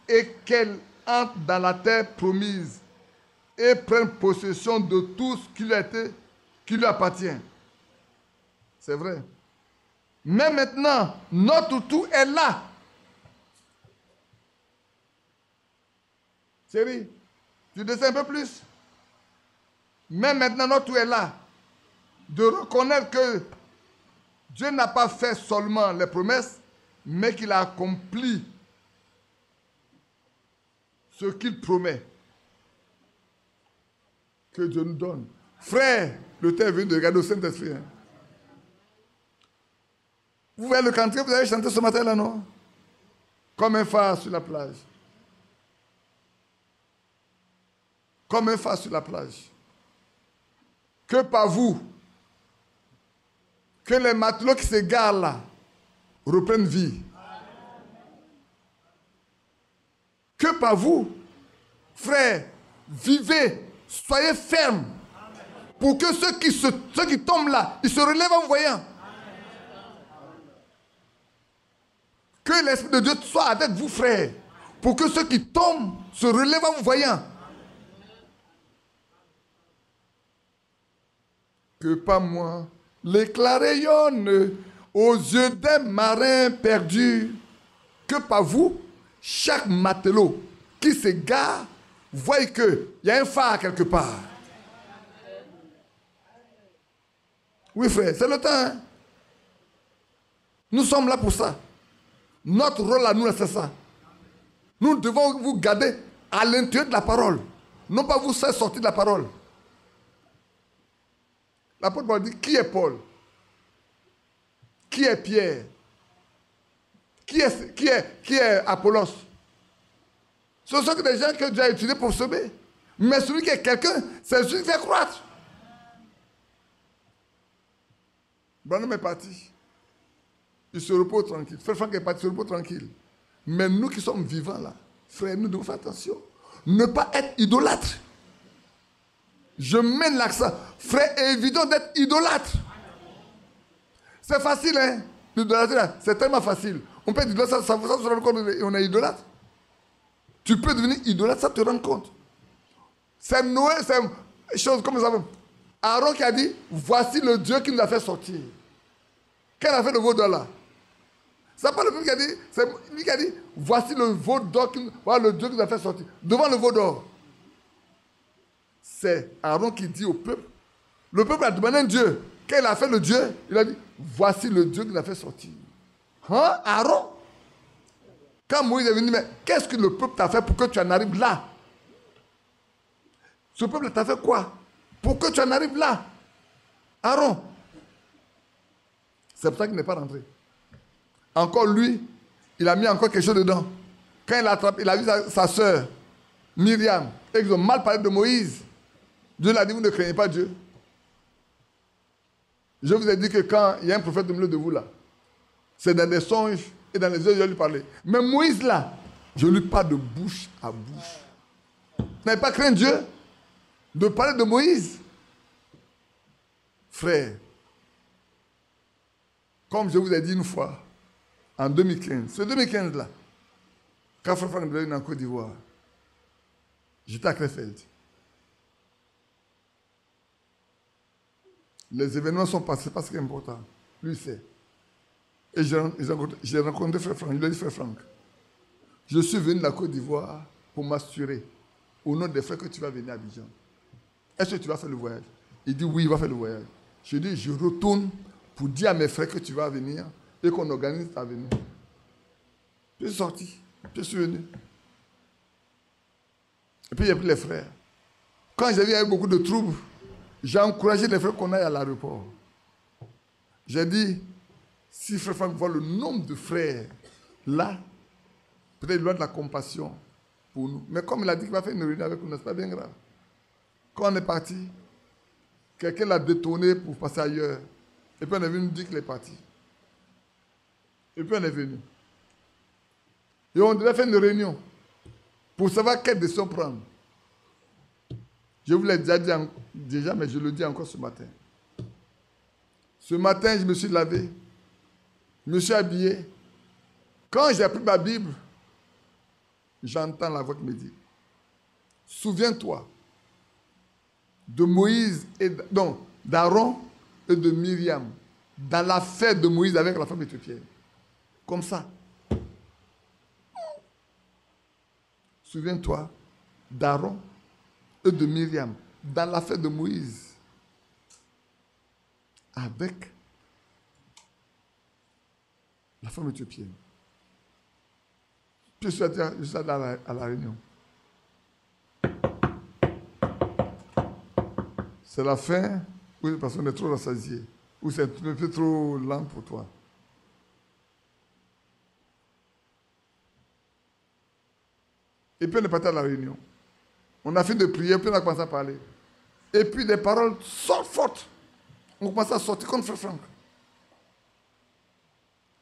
et qu'elle entre dans la terre promise et prenne possession de tout ce qui lui appartient. C'est vrai. Mais maintenant, notre tout est là. Chérie, tu descends un peu plus. Mais maintenant, notre tour est là. De reconnaître que Dieu n'a pas fait seulement les promesses, mais qu'il a accompli ce qu'il promet. Que Dieu nous donne. Frère, le temps est venu de regarder au Saint-Esprit. Hein. Vous voyez le cantique que vous avez chanté ce matin-là, non? Comme un phare sur la plage. Comme un phare sur la plage. Que par vous, que les matelots qui s'égarent là reprennent vie. Que par vous, frères, vivez, soyez fermes, pour que ceux qui tombent là, ils se relèvent en voyant. Que l'Esprit de Dieu soit avec vous, frères, pour que ceux qui tombent se relèvent en voyant. Que par moi, l'éclat rayonne aux yeux des marins perdus. Que par vous, chaque matelot qui s'égare voit qu'il y a un phare quelque part. Oui, frère, c'est le temps. Hein? Nous sommes là pour ça. Notre rôle à nous, c'est ça. Nous devons vous garder à l'intérieur de la parole. Non pas vous faire sortir de la parole. L'apôtre Paul dit, qui est Paul? Qui est Pierre? Qui est Apollos? Ce sont des gens que Dieu a utilisés pour sauver. Mais celui qui est quelqu'un, c'est celui qui fait croître. Branham est parti. Il se repose tranquille. Frère Franck est parti, il se repose tranquille. Mais nous qui sommes vivants là, frère, nous devons faire attention. Ne pas être idolâtre. Je mène l'accent. Frère, évident d'être idolâtre. C'est facile, hein? L'idolâtrie, c'est tellement facile. On peut être idolâtre, ça se rend compte qu'on est idolâtre. Tu peux devenir idolâtre, ça te rend compte. C'est Noé, c'est une chose comme ça. Aaron qui a dit, voici le Dieu qui nous a fait sortir. Quel a fait le veau d'or là? C'est pas le peuple qui a dit, c'est lui qui a dit, voici le veau d'or, voilà le Dieu qui nous a fait sortir. Devant le veau d'or. C'est Aaron qui dit au peuple, le peuple a demandé un Dieu. Quand il a fait le Dieu, il a dit, voici le Dieu qui nous a fait sortir. Hein, Aaron? Quand Moïse est venu, mais qu'est-ce que le peuple t'a fait pour que tu en arrives là? Ce peuple t'a fait quoi? Pour que tu en arrives là? Aaron. C'est pour ça qu'il n'est pas rentré. Encore lui, il a mis encore quelque chose dedans. Quand il a vu sa soeur, Myriam, et qu'ils ont mal parlé de Moïse, Dieu l'a dit, vous ne craignez pas Dieu. Je vous ai dit que quand il y a un prophète au milieu de vous là, c'est dans des songes et dans les yeux, je lui parlais. Mais Moïse là, je lui parle de bouche à bouche. Vous n'avez pas craint Dieu de parler de Moïse? Frère, comme je vous ai dit une fois, en 2015, ce 2015 là, quand Frère Franck devait venir en Côte d'Ivoire, j'étais à Krefeld. Les événements sont passés, c'est pas ce qui est important. Lui, c'est. Et j'ai rencontré Frère Franck. Il lui a dit, Frère Franck, je suis venu de la Côte d'Ivoire pour m'assurer, au nom des frères, que tu vas venir à Abidjan. Est-ce que tu vas faire le voyage? Il dit, oui, il va faire le voyage. Je dis, je retourne pour dire à mes frères que tu vas venir et qu'on organise ta venue. Je suis sorti, je suis venu. Et puis, il y a pris les frères. Quand j'ai vu qu'il y avait beaucoup de troubles, j'ai encouragé les frères qu'on aille à l'aéroport. J'ai dit, si Frère Franck voit le nombre de frères là, peut-être il doit de la compassion pour nous. Mais comme il a dit qu'il va faire une réunion avec nous, c'est pas bien grave. Quand on est parti, quelqu'un l'a détourné pour passer ailleurs. Et puis on est venu nous dire qu'il est parti. Et puis on est venu. Et on devait faire une réunion pour savoir quelle décision prendre. Je vous l'ai déjà dit déjà, mais je le dis encore ce matin. Ce matin, je me suis lavé. Je me suis habillé. Quand j'ai pris ma Bible, j'entends la voix qui me dit, souviens-toi de Moïse et d'Aaron et de Myriam dans l'affaire de Moïse avec la femme éthiopienne. Comme ça. Souviens-toi d'Aaron et de Myriam dans l'affaire de Moïse avec la femme éthiopienne. Puis je suis allé à la réunion. C'est la fin où parce qu'on est trop rassasié, où c'est un peu trop lent pour toi. Et puis on est parti à la réunion. On a fini de prier, puis on a commencé à parler. Et puis des paroles sortent fortes. On commence à sortir contre Frère Franck.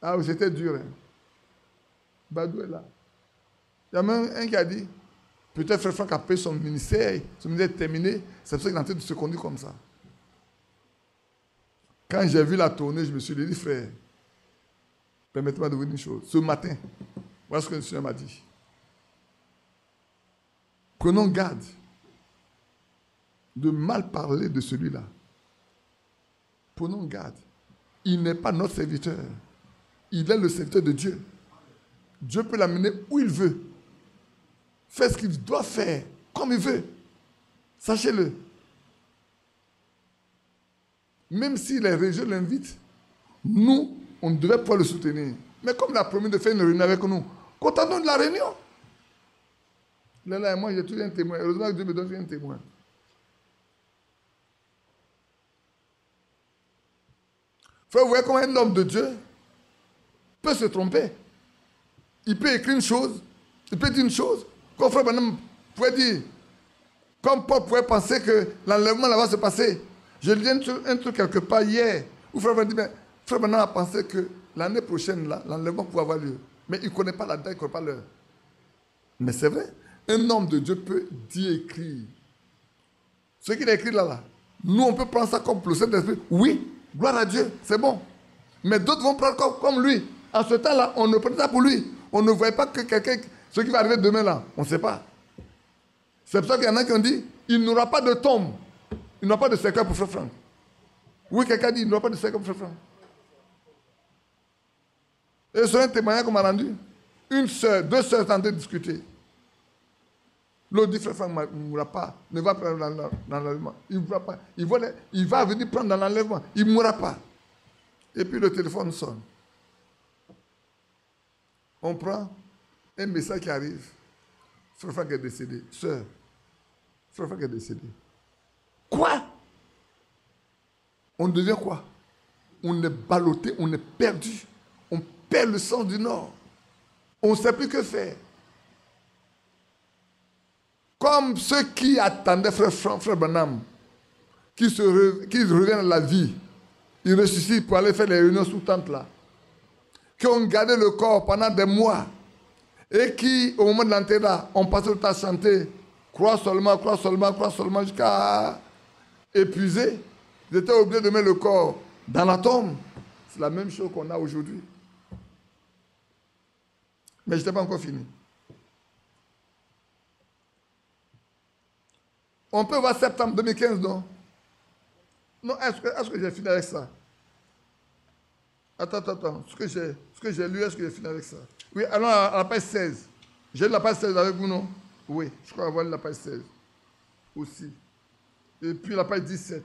Ah oui, c'était dur. Hein. Badou est là. Il y a même un qui a dit, peut-être Frère Franck a payé son ministère est terminé, c'est pour ça qu'il est en train de se conduire comme ça. Quand j'ai vu la tournée, je me suis dit, frère, permettez-moi de vous dire une chose. Ce matin, voilà ce que le Seigneur m'a dit. Prenons garde de mal parler de celui-là. Prenons garde. Il n'est pas notre serviteur. Il est le serviteur de Dieu. Dieu peut l'amener où il veut. Fait ce qu'il doit faire, comme il veut. Sachez-le. Même si les régions l'invitent, nous, on devait pouvoir le soutenir. Mais comme il a promis de faire une réunion avec nous, contentons de la réunion. Là, moi, j'ai toujours un témoin. Heureusement que Dieu me donne un témoin. Frère, vous voyez comment un homme de Dieu peut se tromper. Il peut écrire une chose, il peut dire une chose, comme Frère Branham pouvait dire, comme Paul pouvait penser que l'enlèvement là va se passer. Je lis un truc quelque part hier, où Frère Branham dit, mais Frère Branham a pensé que l'année prochaine, là, l'enlèvement pouvait avoir lieu. Mais il ne connaît pas la date, il ne connaît pas l'heure. Mais c'est vrai, un homme de Dieu peut dire, écrire. Ce qu'il a écrit là, nous on peut prendre ça comme le Saint-Esprit. Oui, gloire à Dieu, c'est bon. Mais d'autres vont prendre comme lui. En ce temps-là, on ne prenait pas pour lui. On ne voyait pas que quelqu'un, ce qui va arriver demain là, on ne sait pas. C'est pour ça qu'il y en a qui ont dit, il n'y aura pas de tombe. Il n'y aura pas de cercueil pour Frère Franck. Oui, quelqu'un dit, il n'y aura pas de cercueil pour Frère Franck. Et c'est un témoignage qu'on m'a rendu. Une sœur, deux sœurs sont en train de discuter. L'autre dit, Frère Franck ne mourra pas, ne va pas dans l'enlèvement. Il ne mourra pas. Il va venir prendre dans l'enlèvement. Il ne mourra pas. Et puis le téléphone sonne. On prend un message qui arrive. Frère Franck est décédé. Sœur, Frère Franck est décédé. Quoi? On devient quoi? On est ballotté, on est perdu. On perd le sens du Nord. On ne sait plus que faire. Comme ceux qui attendaient Frère Branham, qui reviennent à la vie, ils ressuscitent pour aller faire les réunions sous tente là, qui ont gardé le corps pendant des mois, et qui, au moment de l'enterrement, ont passé le temps à chanter, crois seulement, jusqu'à épuiser. Ils étaient obligés de mettre le corps dans la tombe. C'est la même chose qu'on a aujourd'hui. Mais je n'étais pas encore fini. On peut voir septembre 2015, non? Non, est-ce que j'ai fini avec ça? Attends. Ce que j'ai lu, est-ce que j'ai fini avec ça? Oui, allons à la page 16. J'ai lu la page 16 avec vous, non? Oui, je crois avoir lu la page 16 aussi. Et puis la page 17.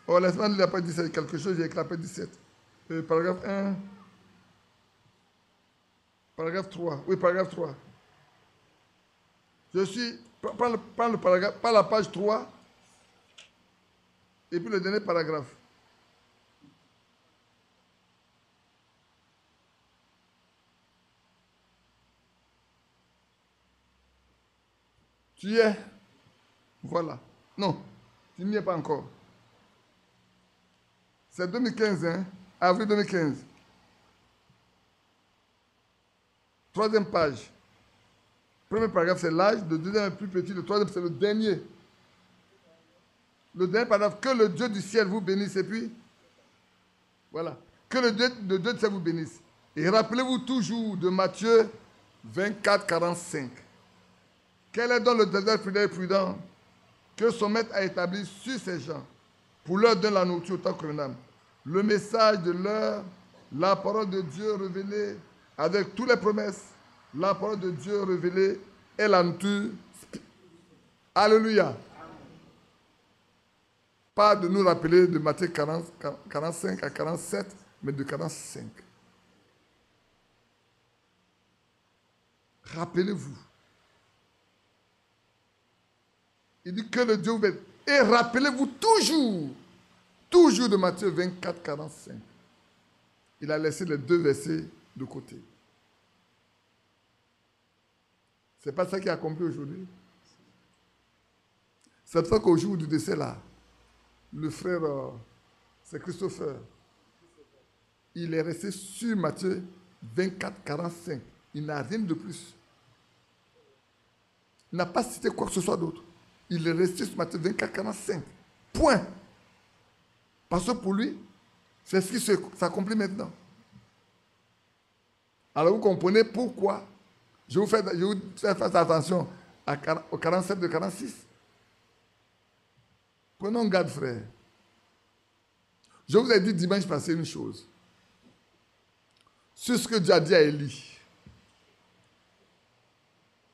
Oh, laisse-moi lire la page 17. Quelque chose, j'ai écrit la page 17. Paragraphe 1. Paragraphe 3. Oui, paragraphe 3. Je suis... Prends le paragraphe, pas la page 3. Et puis le dernier paragraphe. Tu y es? Voilà. Non, tu n'y es pas encore. C'est 2015, hein? Avril 2015. Troisième page. Premier paragraphe, c'est l'âge. Le deuxième est plus petit. Le troisième, c'est le dernier. Le dernier paragraphe, que le Dieu du ciel vous bénisse. Et puis, voilà. Que le Dieu du ciel vous bénisse. Et rappelez-vous toujours de Matthieu 24, 45. Quel est donc le désert fidèle et prudent que son maître a établi sur ces gens pour leur donner la nourriture autant que convenable. Le message de l'heure, la parole de Dieu révélée avec toutes les promesses, la parole de Dieu révélée est la nourriture Alléluia. Pas de nous rappeler de Matthieu 45 à 47, mais de 45. Rappelez-vous. Il dit que le Dieu vous aide. Et rappelez-vous toujours de Matthieu 24, 45. Il a laissé les 2 versets de côté. Ce n'est pas ça qui est accompli aujourd'hui. C'est pour ça qu'au jour du décès, là, le frère, c'est Christopher, il est resté sur Matthieu 24, 45. Il n'a rien de plus. Il n'a pas cité quoi que ce soit d'autre. Il est resté sur Matthieu 24, 45. Point. Parce que pour lui, c'est ce qui s'accomplit maintenant. Alors vous comprenez pourquoi je vous fais faire attention au 47 de 46. Prenons garde, frère. Je vous ai dit dimanche passé une chose. Sur ce que Dieu a dit à Élie.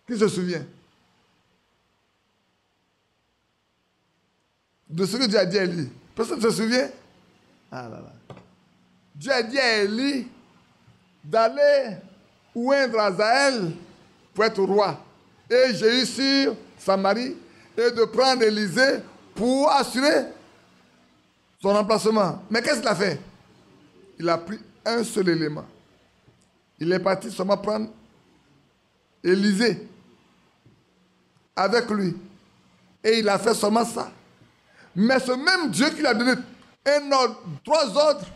Qui se souvient? De ce que Dieu a dit à Élie. Personne ne se souvient? Ah là là. Dieu a dit à Élie d'aller oindre Azaël pour être roi. Et Jéhu sur Samarie et de prendre Élisée pour assurer son remplacement. Mais qu'est-ce qu'il a fait? Il a pris un seul élément. Il est parti seulement prendre Élisée avec lui. Et il a fait seulement ça. Mais ce même Dieu qui lui a donné 3 ordres,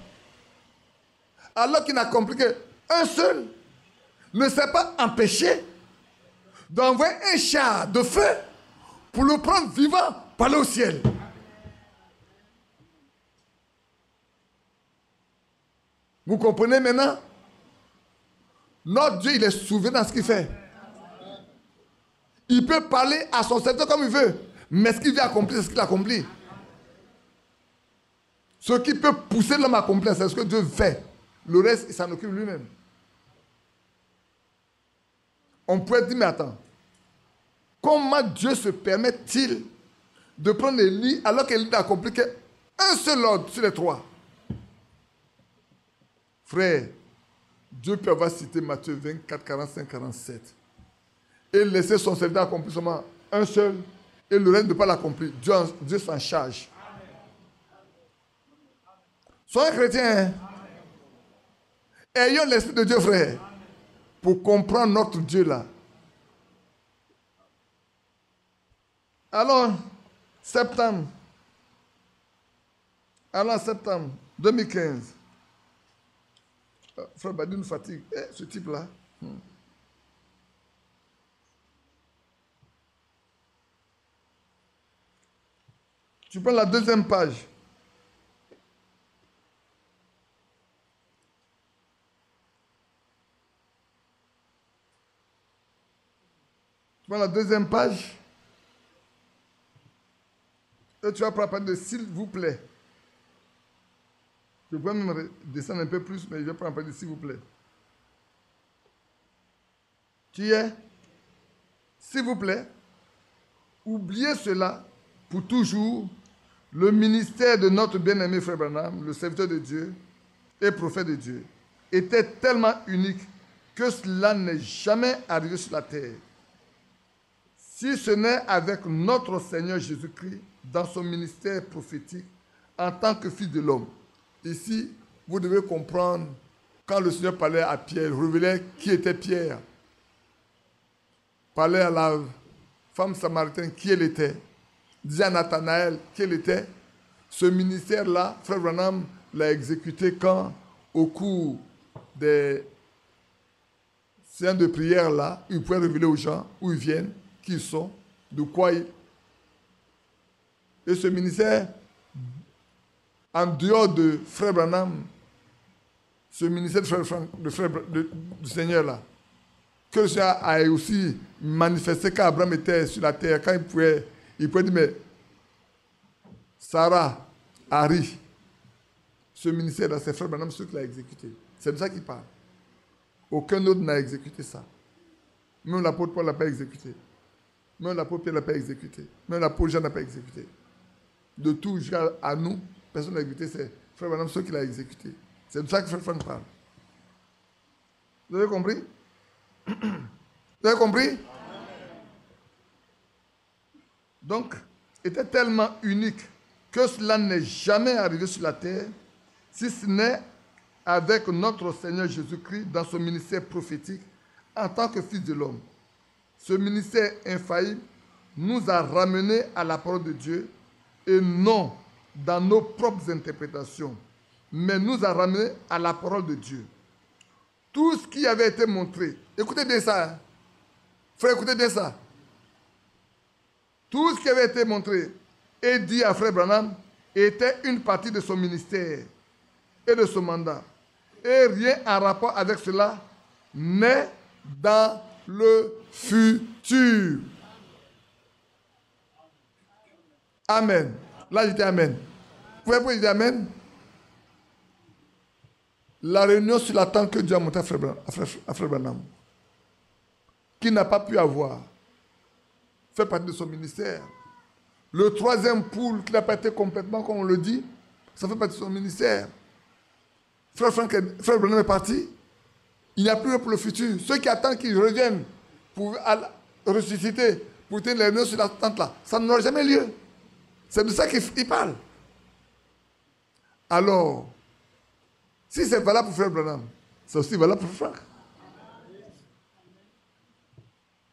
alors qu'il n'a compris qu'un seul, ne s'est pas empêché d'envoyer un char de feu pour le prendre vivant par aller au ciel. Vous comprenez maintenant? Notre Dieu, il est souverain dans ce qu'il fait. Il peut parler à son serviteur comme il veut, mais ce qu'il veut accomplir, c'est ce qu'il accomplit. Ce qui peut pousser l'homme à accomplir, c'est ce que Dieu fait. Le reste, il s'en occupe lui-même. On pourrait dire, mais attends, comment Dieu se permet-il de prendre Élie alors qu'Élie n'a accompli qu'un seul ordre sur les 3? Frère, Dieu peut avoir cité Matthieu 24, 45, 47 et laisser son serviteur accomplir seulement un seul et le reste ne pas l'accomplir. Dieu s'en charge. Soyez chrétiens. Hein? Ayons l'esprit de Dieu, frère, pour comprendre notre Dieu là. Alors, septembre 2015. Frère Badi nous fatigue. Ce type-là. Tu prends la 2e page. Tu prends la 2e page. Et tu vas prendre de s'il vous plaît. Je peux même descendre un peu plus, mais je vais prendre un peu de s'il vous plaît. Tu y es? S'il vous plaît, oubliez cela pour toujours. Le ministère de notre bien-aimé frère Branham, le serviteur de Dieu et prophète de Dieu, était tellement unique que cela n'est jamais arrivé sur la terre. Si ce n'est avec notre Seigneur Jésus-Christ dans son ministère prophétique en tant que fils de l'homme. Ici, vous devez comprendre, quand le Seigneur parlait à Pierre, révélait qui était Pierre. Parlait à la femme samaritaine qui elle était. Disait à Nathanaël qui elle était. Ce ministère-là, frère Branham l'a exécuté quand, au cours des séances de prière là, il pouvait révéler aux gens où ils viennent, qui ils sont, de quoi ils... Et ce ministère, en dehors de frère Branham, ce ministère du Seigneur là, que le Seigneur a aussi manifesté quand Abraham était sur la terre, quand il pouvait dire, mais Sarah, Harry, ce ministère là, c'est frère Branham ceux qui l'a exécuté. C'est de ça qu'il parle. Aucun autre n'a exécuté ça. Même l'apôtre Paul ne l'a pas exécuté. Même l'apôtre Pierre n'a pas exécuté. Même l'apôtre Jean n'a pas exécuté. De tout jusqu'à nous, personne n'a exécuté. C'est Frère Branham seul qui l'a exécuté. C'est de ça que Frère Frank parle. Vous avez compris? Vous avez compris? Donc, était tellement unique que cela n'est jamais arrivé sur la terre, si ce n'est avec notre Seigneur Jésus-Christ dans son ministère prophétique en tant que Fils de l'homme. Ce ministère infaillible nous a ramenés à la parole de Dieu et non dans nos propres interprétations, mais nous a ramenés à la parole de Dieu. Tout ce qui avait été montré, écoutez bien ça, hein. Frère, écoutez bien ça. Tout ce qui avait été montré et dit à Frère Branham était une partie de son ministère et de son mandat. Et rien en rapport avec cela n'est dans le futur. Amen. Là, je dis Amen. Vous pouvez dire Amen? La réunion sur la tente que Dieu a montée à Frère Branham, qui n'a pas pu avoir, fait partie de son ministère. Le troisième poule qui n'a pas été complètement, comme on le dit, ça fait partie de son ministère. Frère Branham est parti. Il n'y a plus rien pour le futur. Ceux qui attendent qu'il revienne pour ressusciter, pour tenir les réunions sur la tente là, ça n'aura jamais lieu. C'est de ça qu'il parle. Alors, si c'est valable pour Frère Branham, c'est aussi valable pour Frank.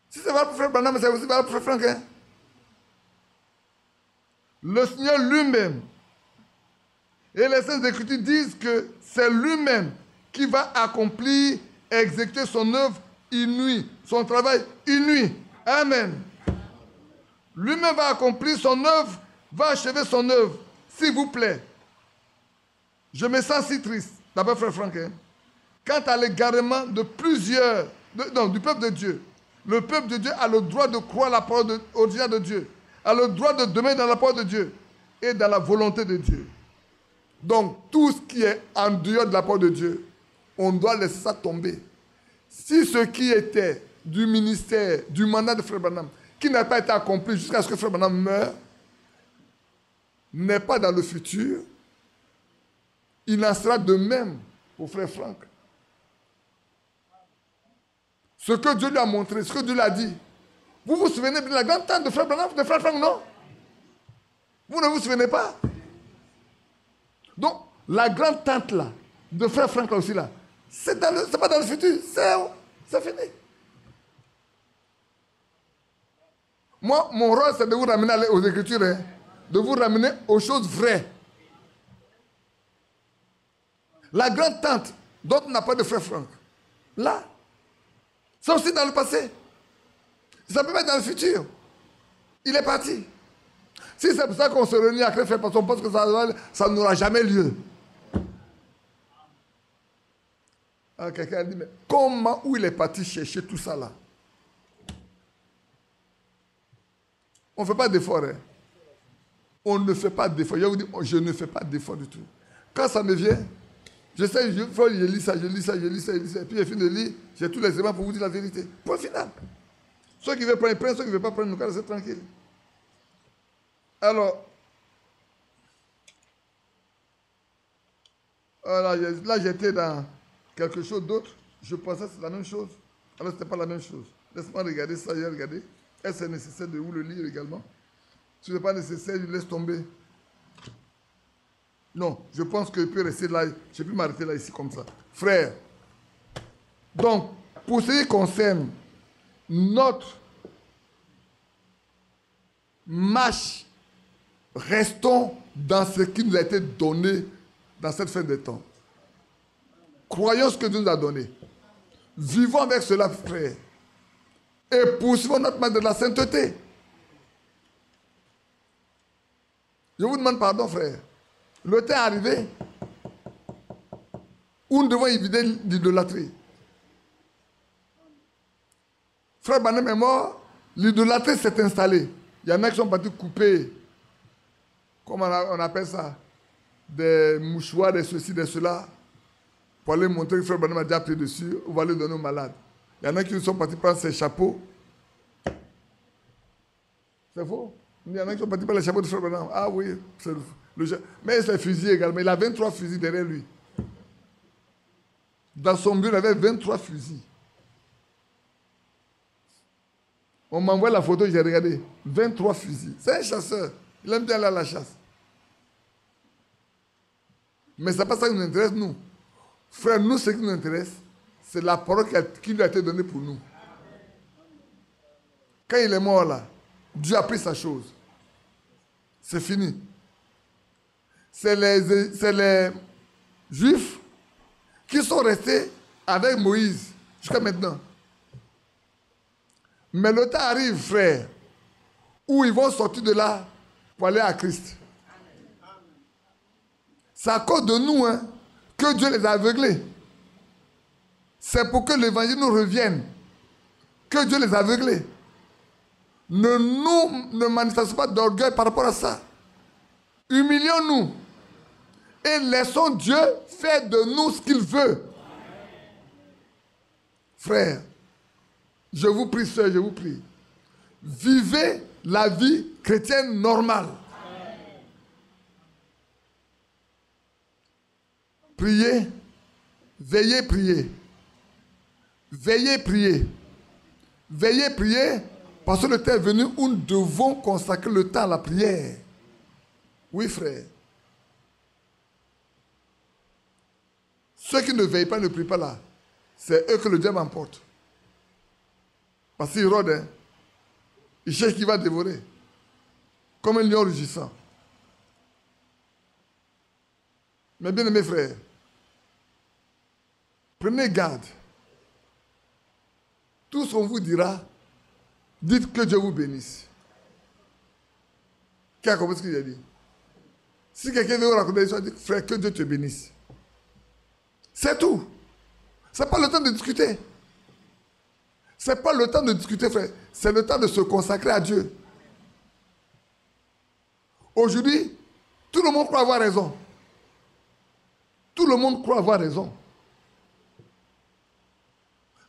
Si c'est valable pour Frère Branham, c'est aussi valable pour Frère Frank. Hein? Le Seigneur lui-même et les Saintes Écritures disent que c'est lui-même qui va accomplir, exécuter son œuvre inouïe, son travail inouï. Amen. Lui-même va accomplir son œuvre, va achever son œuvre. S'il vous plaît, je me sens si triste, d'abord Frère Frank, hein, quant à l'égarement de plusieurs, du peuple de Dieu. Le peuple de Dieu a le droit de croire la parole originale de Dieu, a le droit de demeurer dans la parole de Dieu et dans la volonté de Dieu. Donc, tout ce qui est en dehors de la parole de Dieu, on doit laisser ça tomber. Si ce qui était du ministère, du mandat de Frère Branham, qui n'a pas été accompli jusqu'à ce que Frère Branham meure, n'est pas dans le futur, il en sera de même pour Frère Frank. Ce que Dieu lui a montré, ce que Dieu lui a dit. Vous vous souvenez de la grande tante de Frère Branham, de Frère Frank, non? Vous ne vous souvenez pas? Donc, la grande tante là, de Frère Frank là aussi là, c'est pas dans le futur, c'est fini. Moi, mon rôle, c'est de vous ramener aux Écritures, hein, de vous ramener aux choses vraies. La grande tante, dont on n'a pas de Frère Frank, là, c'est aussi dans le passé. Ça peut pas être dans le futur. Il est parti. Si c'est pour ça qu'on se réunit à Créfelle, parce qu'on pense que ça n'aura jamais lieu. Alors quelqu'un a dit, mais comment, où il est parti chercher tout ça là? On ne fait pas d'effort. Hein? On ne fait pas d'effort. Je vous dis, je ne fais pas d'effort du tout. Quand ça me vient, je sais, je lis ça. Et puis, j'ai fini de lire, j'ai tous les éléments pour vous dire la vérité. Point final. Ceux qui veulent prendre, ils prennent. Ceux qui ne veulent pas prendre, nous laissez tranquille. Alors, là, j'étais dans quelque chose d'autre. Je pensais que c'était la même chose. Alors, ce n'était pas la même chose. Laisse-moi regarder ça, j'ai regardé. Est-ce que c'est nécessaire de vous le lire également? Si ce n'est pas nécessaire, je laisse tomber. Non, je pense que je peux rester là. Je peux m'arrêter là, ici, comme ça. Frère, donc, pour ce qui concerne notre marche, restons dans ce qui nous a été donné dans cette fin de temps. Croyons ce que Dieu nous a donné. Vivons avec cela, frère. Et poursuivons notre marche de la sainteté. Je vous demande pardon, frère. Le temps est arrivé où nous devons éviter l'idolâtrie. Frère Branham est mort, l'idolâtrie s'est installée. Il y en a qui sont partis couper, comment on appelle ça, des mouchoirs, des ceci, des cela, pour aller montrer que Frère Branham a déjà pris dessus, on va les donner aux malades. Il y en a qui sont partis prendre ses chapeaux C'est faux. Il y en a qui sont partis par le chapeau de Frère Branham. Ah oui, c'est mais il s'est fusillé également. Il a 23 fusils derrière lui. Dans son bureau, il avait 23 fusils. On m'envoie la photo, j'ai regardé. 23 fusils. C'est un chasseur. Il aime bien aller à la chasse. Mais ce n'est pas ça qui nous intéresse, nous. Frère, nous, ce qui nous intéresse, c'est la parole qui lui a été donnée pour nous. Quand il est mort là, Dieu a pris sa chose. C'est fini. C'est les Juifs qui sont restés avec Moïse jusqu'à maintenant. Mais le temps arrive, frère, où ils vont sortir de là pour aller à Christ. C'est à cause de nous que Dieu les a aveuglés. C'est pour que l'évangile nous revienne que Dieu les a aveuglés. Ne manifestons pas d'orgueil par rapport à ça. Humilions-nous et laissons Dieu faire de nous ce qu'il veut. Frère, je vous prie, sœur, je vous prie. Vivez la vie chrétienne normale. Priez, veillez, priez. Veillez, priez. Veillez, priez, parce que le temps est venu où nous devons consacrer le temps à la prière. Oui, frère. Ceux qui ne veillent pas, ne prient pas là. C'est eux que le diable emporte. Parce qu'il rôde, il cherche qui va dévorer. Comme un lion rugissant. Mais bien aimés frères, prenez garde. Tout ce qu'on vous dira, dites que Dieu vous bénisse. Qui a compris ce qu'il a dit? Si quelqu'un veut vous raconter l'histoire, dites frère, que Dieu te bénisse. C'est tout. Ce n'est pas le temps de discuter. Ce n'est pas le temps de discuter, frère. C'est le temps de se consacrer à Dieu. Aujourd'hui, tout le monde croit avoir raison. Tout le monde croit avoir raison.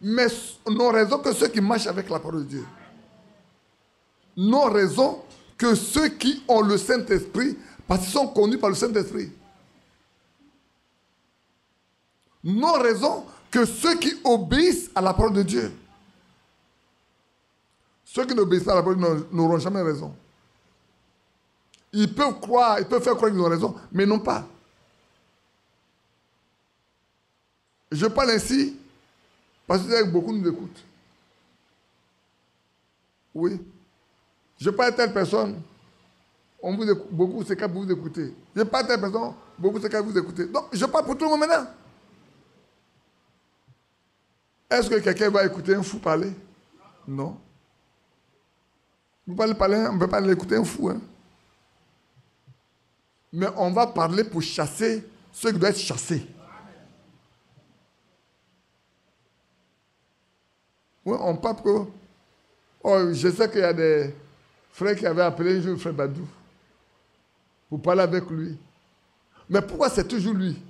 Mais n'ont raison que ceux qui marchent avec la parole de Dieu. N'ont raison que ceux qui ont le Saint-Esprit parce qu'ils sont conduits par le Saint-Esprit. N'ont raison que ceux qui obéissent à la parole de Dieu. Ceux qui n'obéissent pas à la parole de Dieu n'auront jamais raison. Ils peuvent croire, ils peuvent faire croire qu'ils ont raison, mais non pas. Je parle ainsi parce que beaucoup nous écoutent. Oui. Je parle à telle personne, on vous écoute, beaucoup c'est qu'à vous écouter. Je parle à telle personne, beaucoup c'est qu'à vous écouter. Donc, je parle pour tout le monde maintenant. Est-ce que quelqu'un va écouter un fou parler? Non. On ne peut pas l'écouter un fou. Hein. Mais on va parler pour chasser ceux qui doivent être chassés. Oui, on parle que... Oh, je sais qu'il y a des frères qui avaient appelé un jour frère Badou pour parler avec lui. Mais pourquoi c'est toujours lui?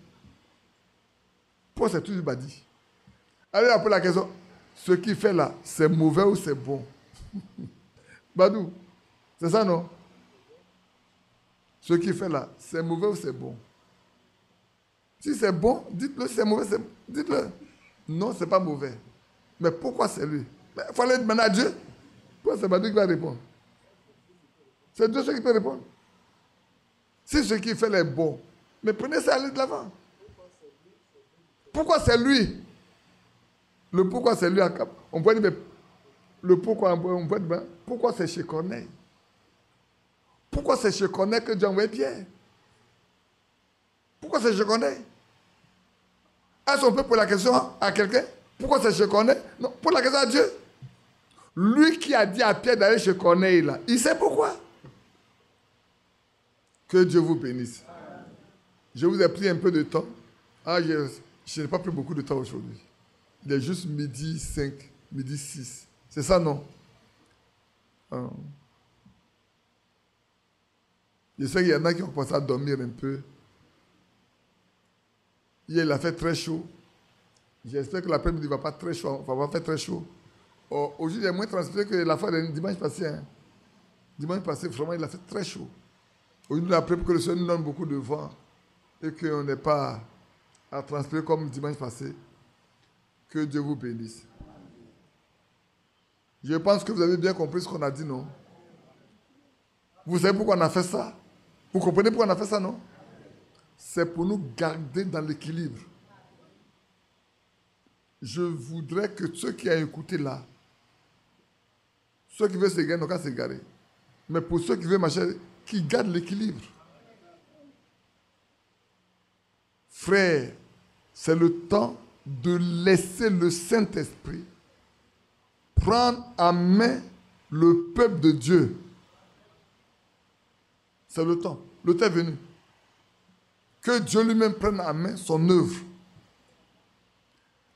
Pourquoi c'est toujours Badi? Allez, après la question, ce qu'il fait là, c'est mauvais ou c'est bon? Badou, c'est ça, non? Ce qu'il fait là, c'est mauvais ou c'est bon? Si c'est bon, dites-le. Si c'est mauvais, dites-le. Non, ce n'est pas mauvais. Mais pourquoi c'est lui? Il faut aller demander à Dieu. Pourquoi c'est Badou qui va répondre? C'est Dieu qui peut répondre. Si ce qu'il fait est bon, mais prenez ça et allez de l'avant. Pourquoi c'est lui? Le pourquoi c'est lui, on peut dire, mais le pourquoi, on peut dire, pourquoi c'est chez Corneille? Pourquoi c'est chez Corneille que Dieu a envoyé Pierre? Pourquoi c'est chez Corneille? Est-ce qu'on peut poser la question à quelqu'un? Pourquoi c'est chez Corneille? Non, pose la question à Dieu. Lui qui a dit à Pierre d'aller chez Corneille, là, il sait pourquoi. Que Dieu vous bénisse. Je vous ai pris un peu de temps. Ah, je n'ai pas pris beaucoup de temps aujourd'hui. Il est juste midi 5, midi 6. C'est ça, non? Je sais qu'il y en a qui ont commencé à dormir un peu. Hier, il a fait très chaud. J'espère que l'après-midi ne va pas très chaud. Va pas faire très chaud. Aujourd'hui, il est moins transpiré que la fois du dimanche passé. Hein. Dimanche passé, vraiment, il a fait très chaud. Aujourd'hui, après que le Seigneur nous donne beaucoup de vent et qu'on n'ait pas à transpirer comme dimanche passé, que Dieu vous bénisse. Je pense que vous avez bien compris ce qu'on a dit, non? Vous savez pourquoi on a fait ça? Vous comprenez pourquoi on a fait ça, non? C'est pour nous garder dans l'équilibre. Je voudrais que ceux qui ont écouté là, ceux qui veulent s'égarer n'ont qu'à s'égarer. Mais pour ceux qui veulent marcher, qui gardent l'équilibre. Frère, c'est le temps de laisser le Saint-Esprit prendre en main le peuple de Dieu. C'est le temps. Le temps est venu. Que Dieu lui-même prenne en main son œuvre.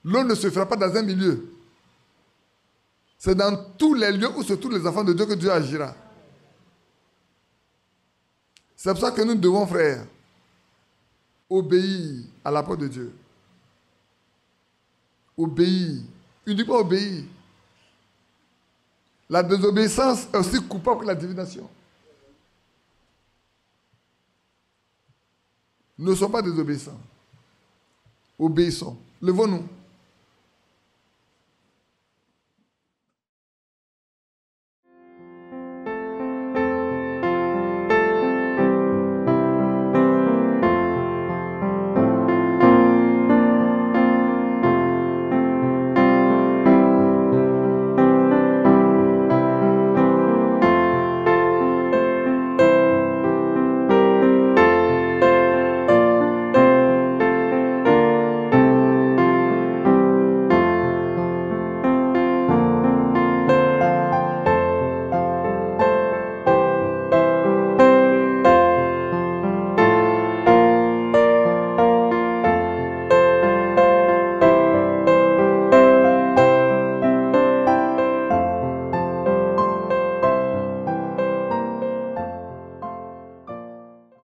L'eau ne se fera pas dans un milieu. C'est dans tous les lieux où se trouvent les enfants de Dieu que Dieu agira. C'est pour ça que nous devons, frères, obéir à la parole de Dieu. Obéir. Uniquement obéir. La désobéissance est aussi coupable que la divination. Nous ne sommes pas désobéissants. Obéissons. Levons-nous.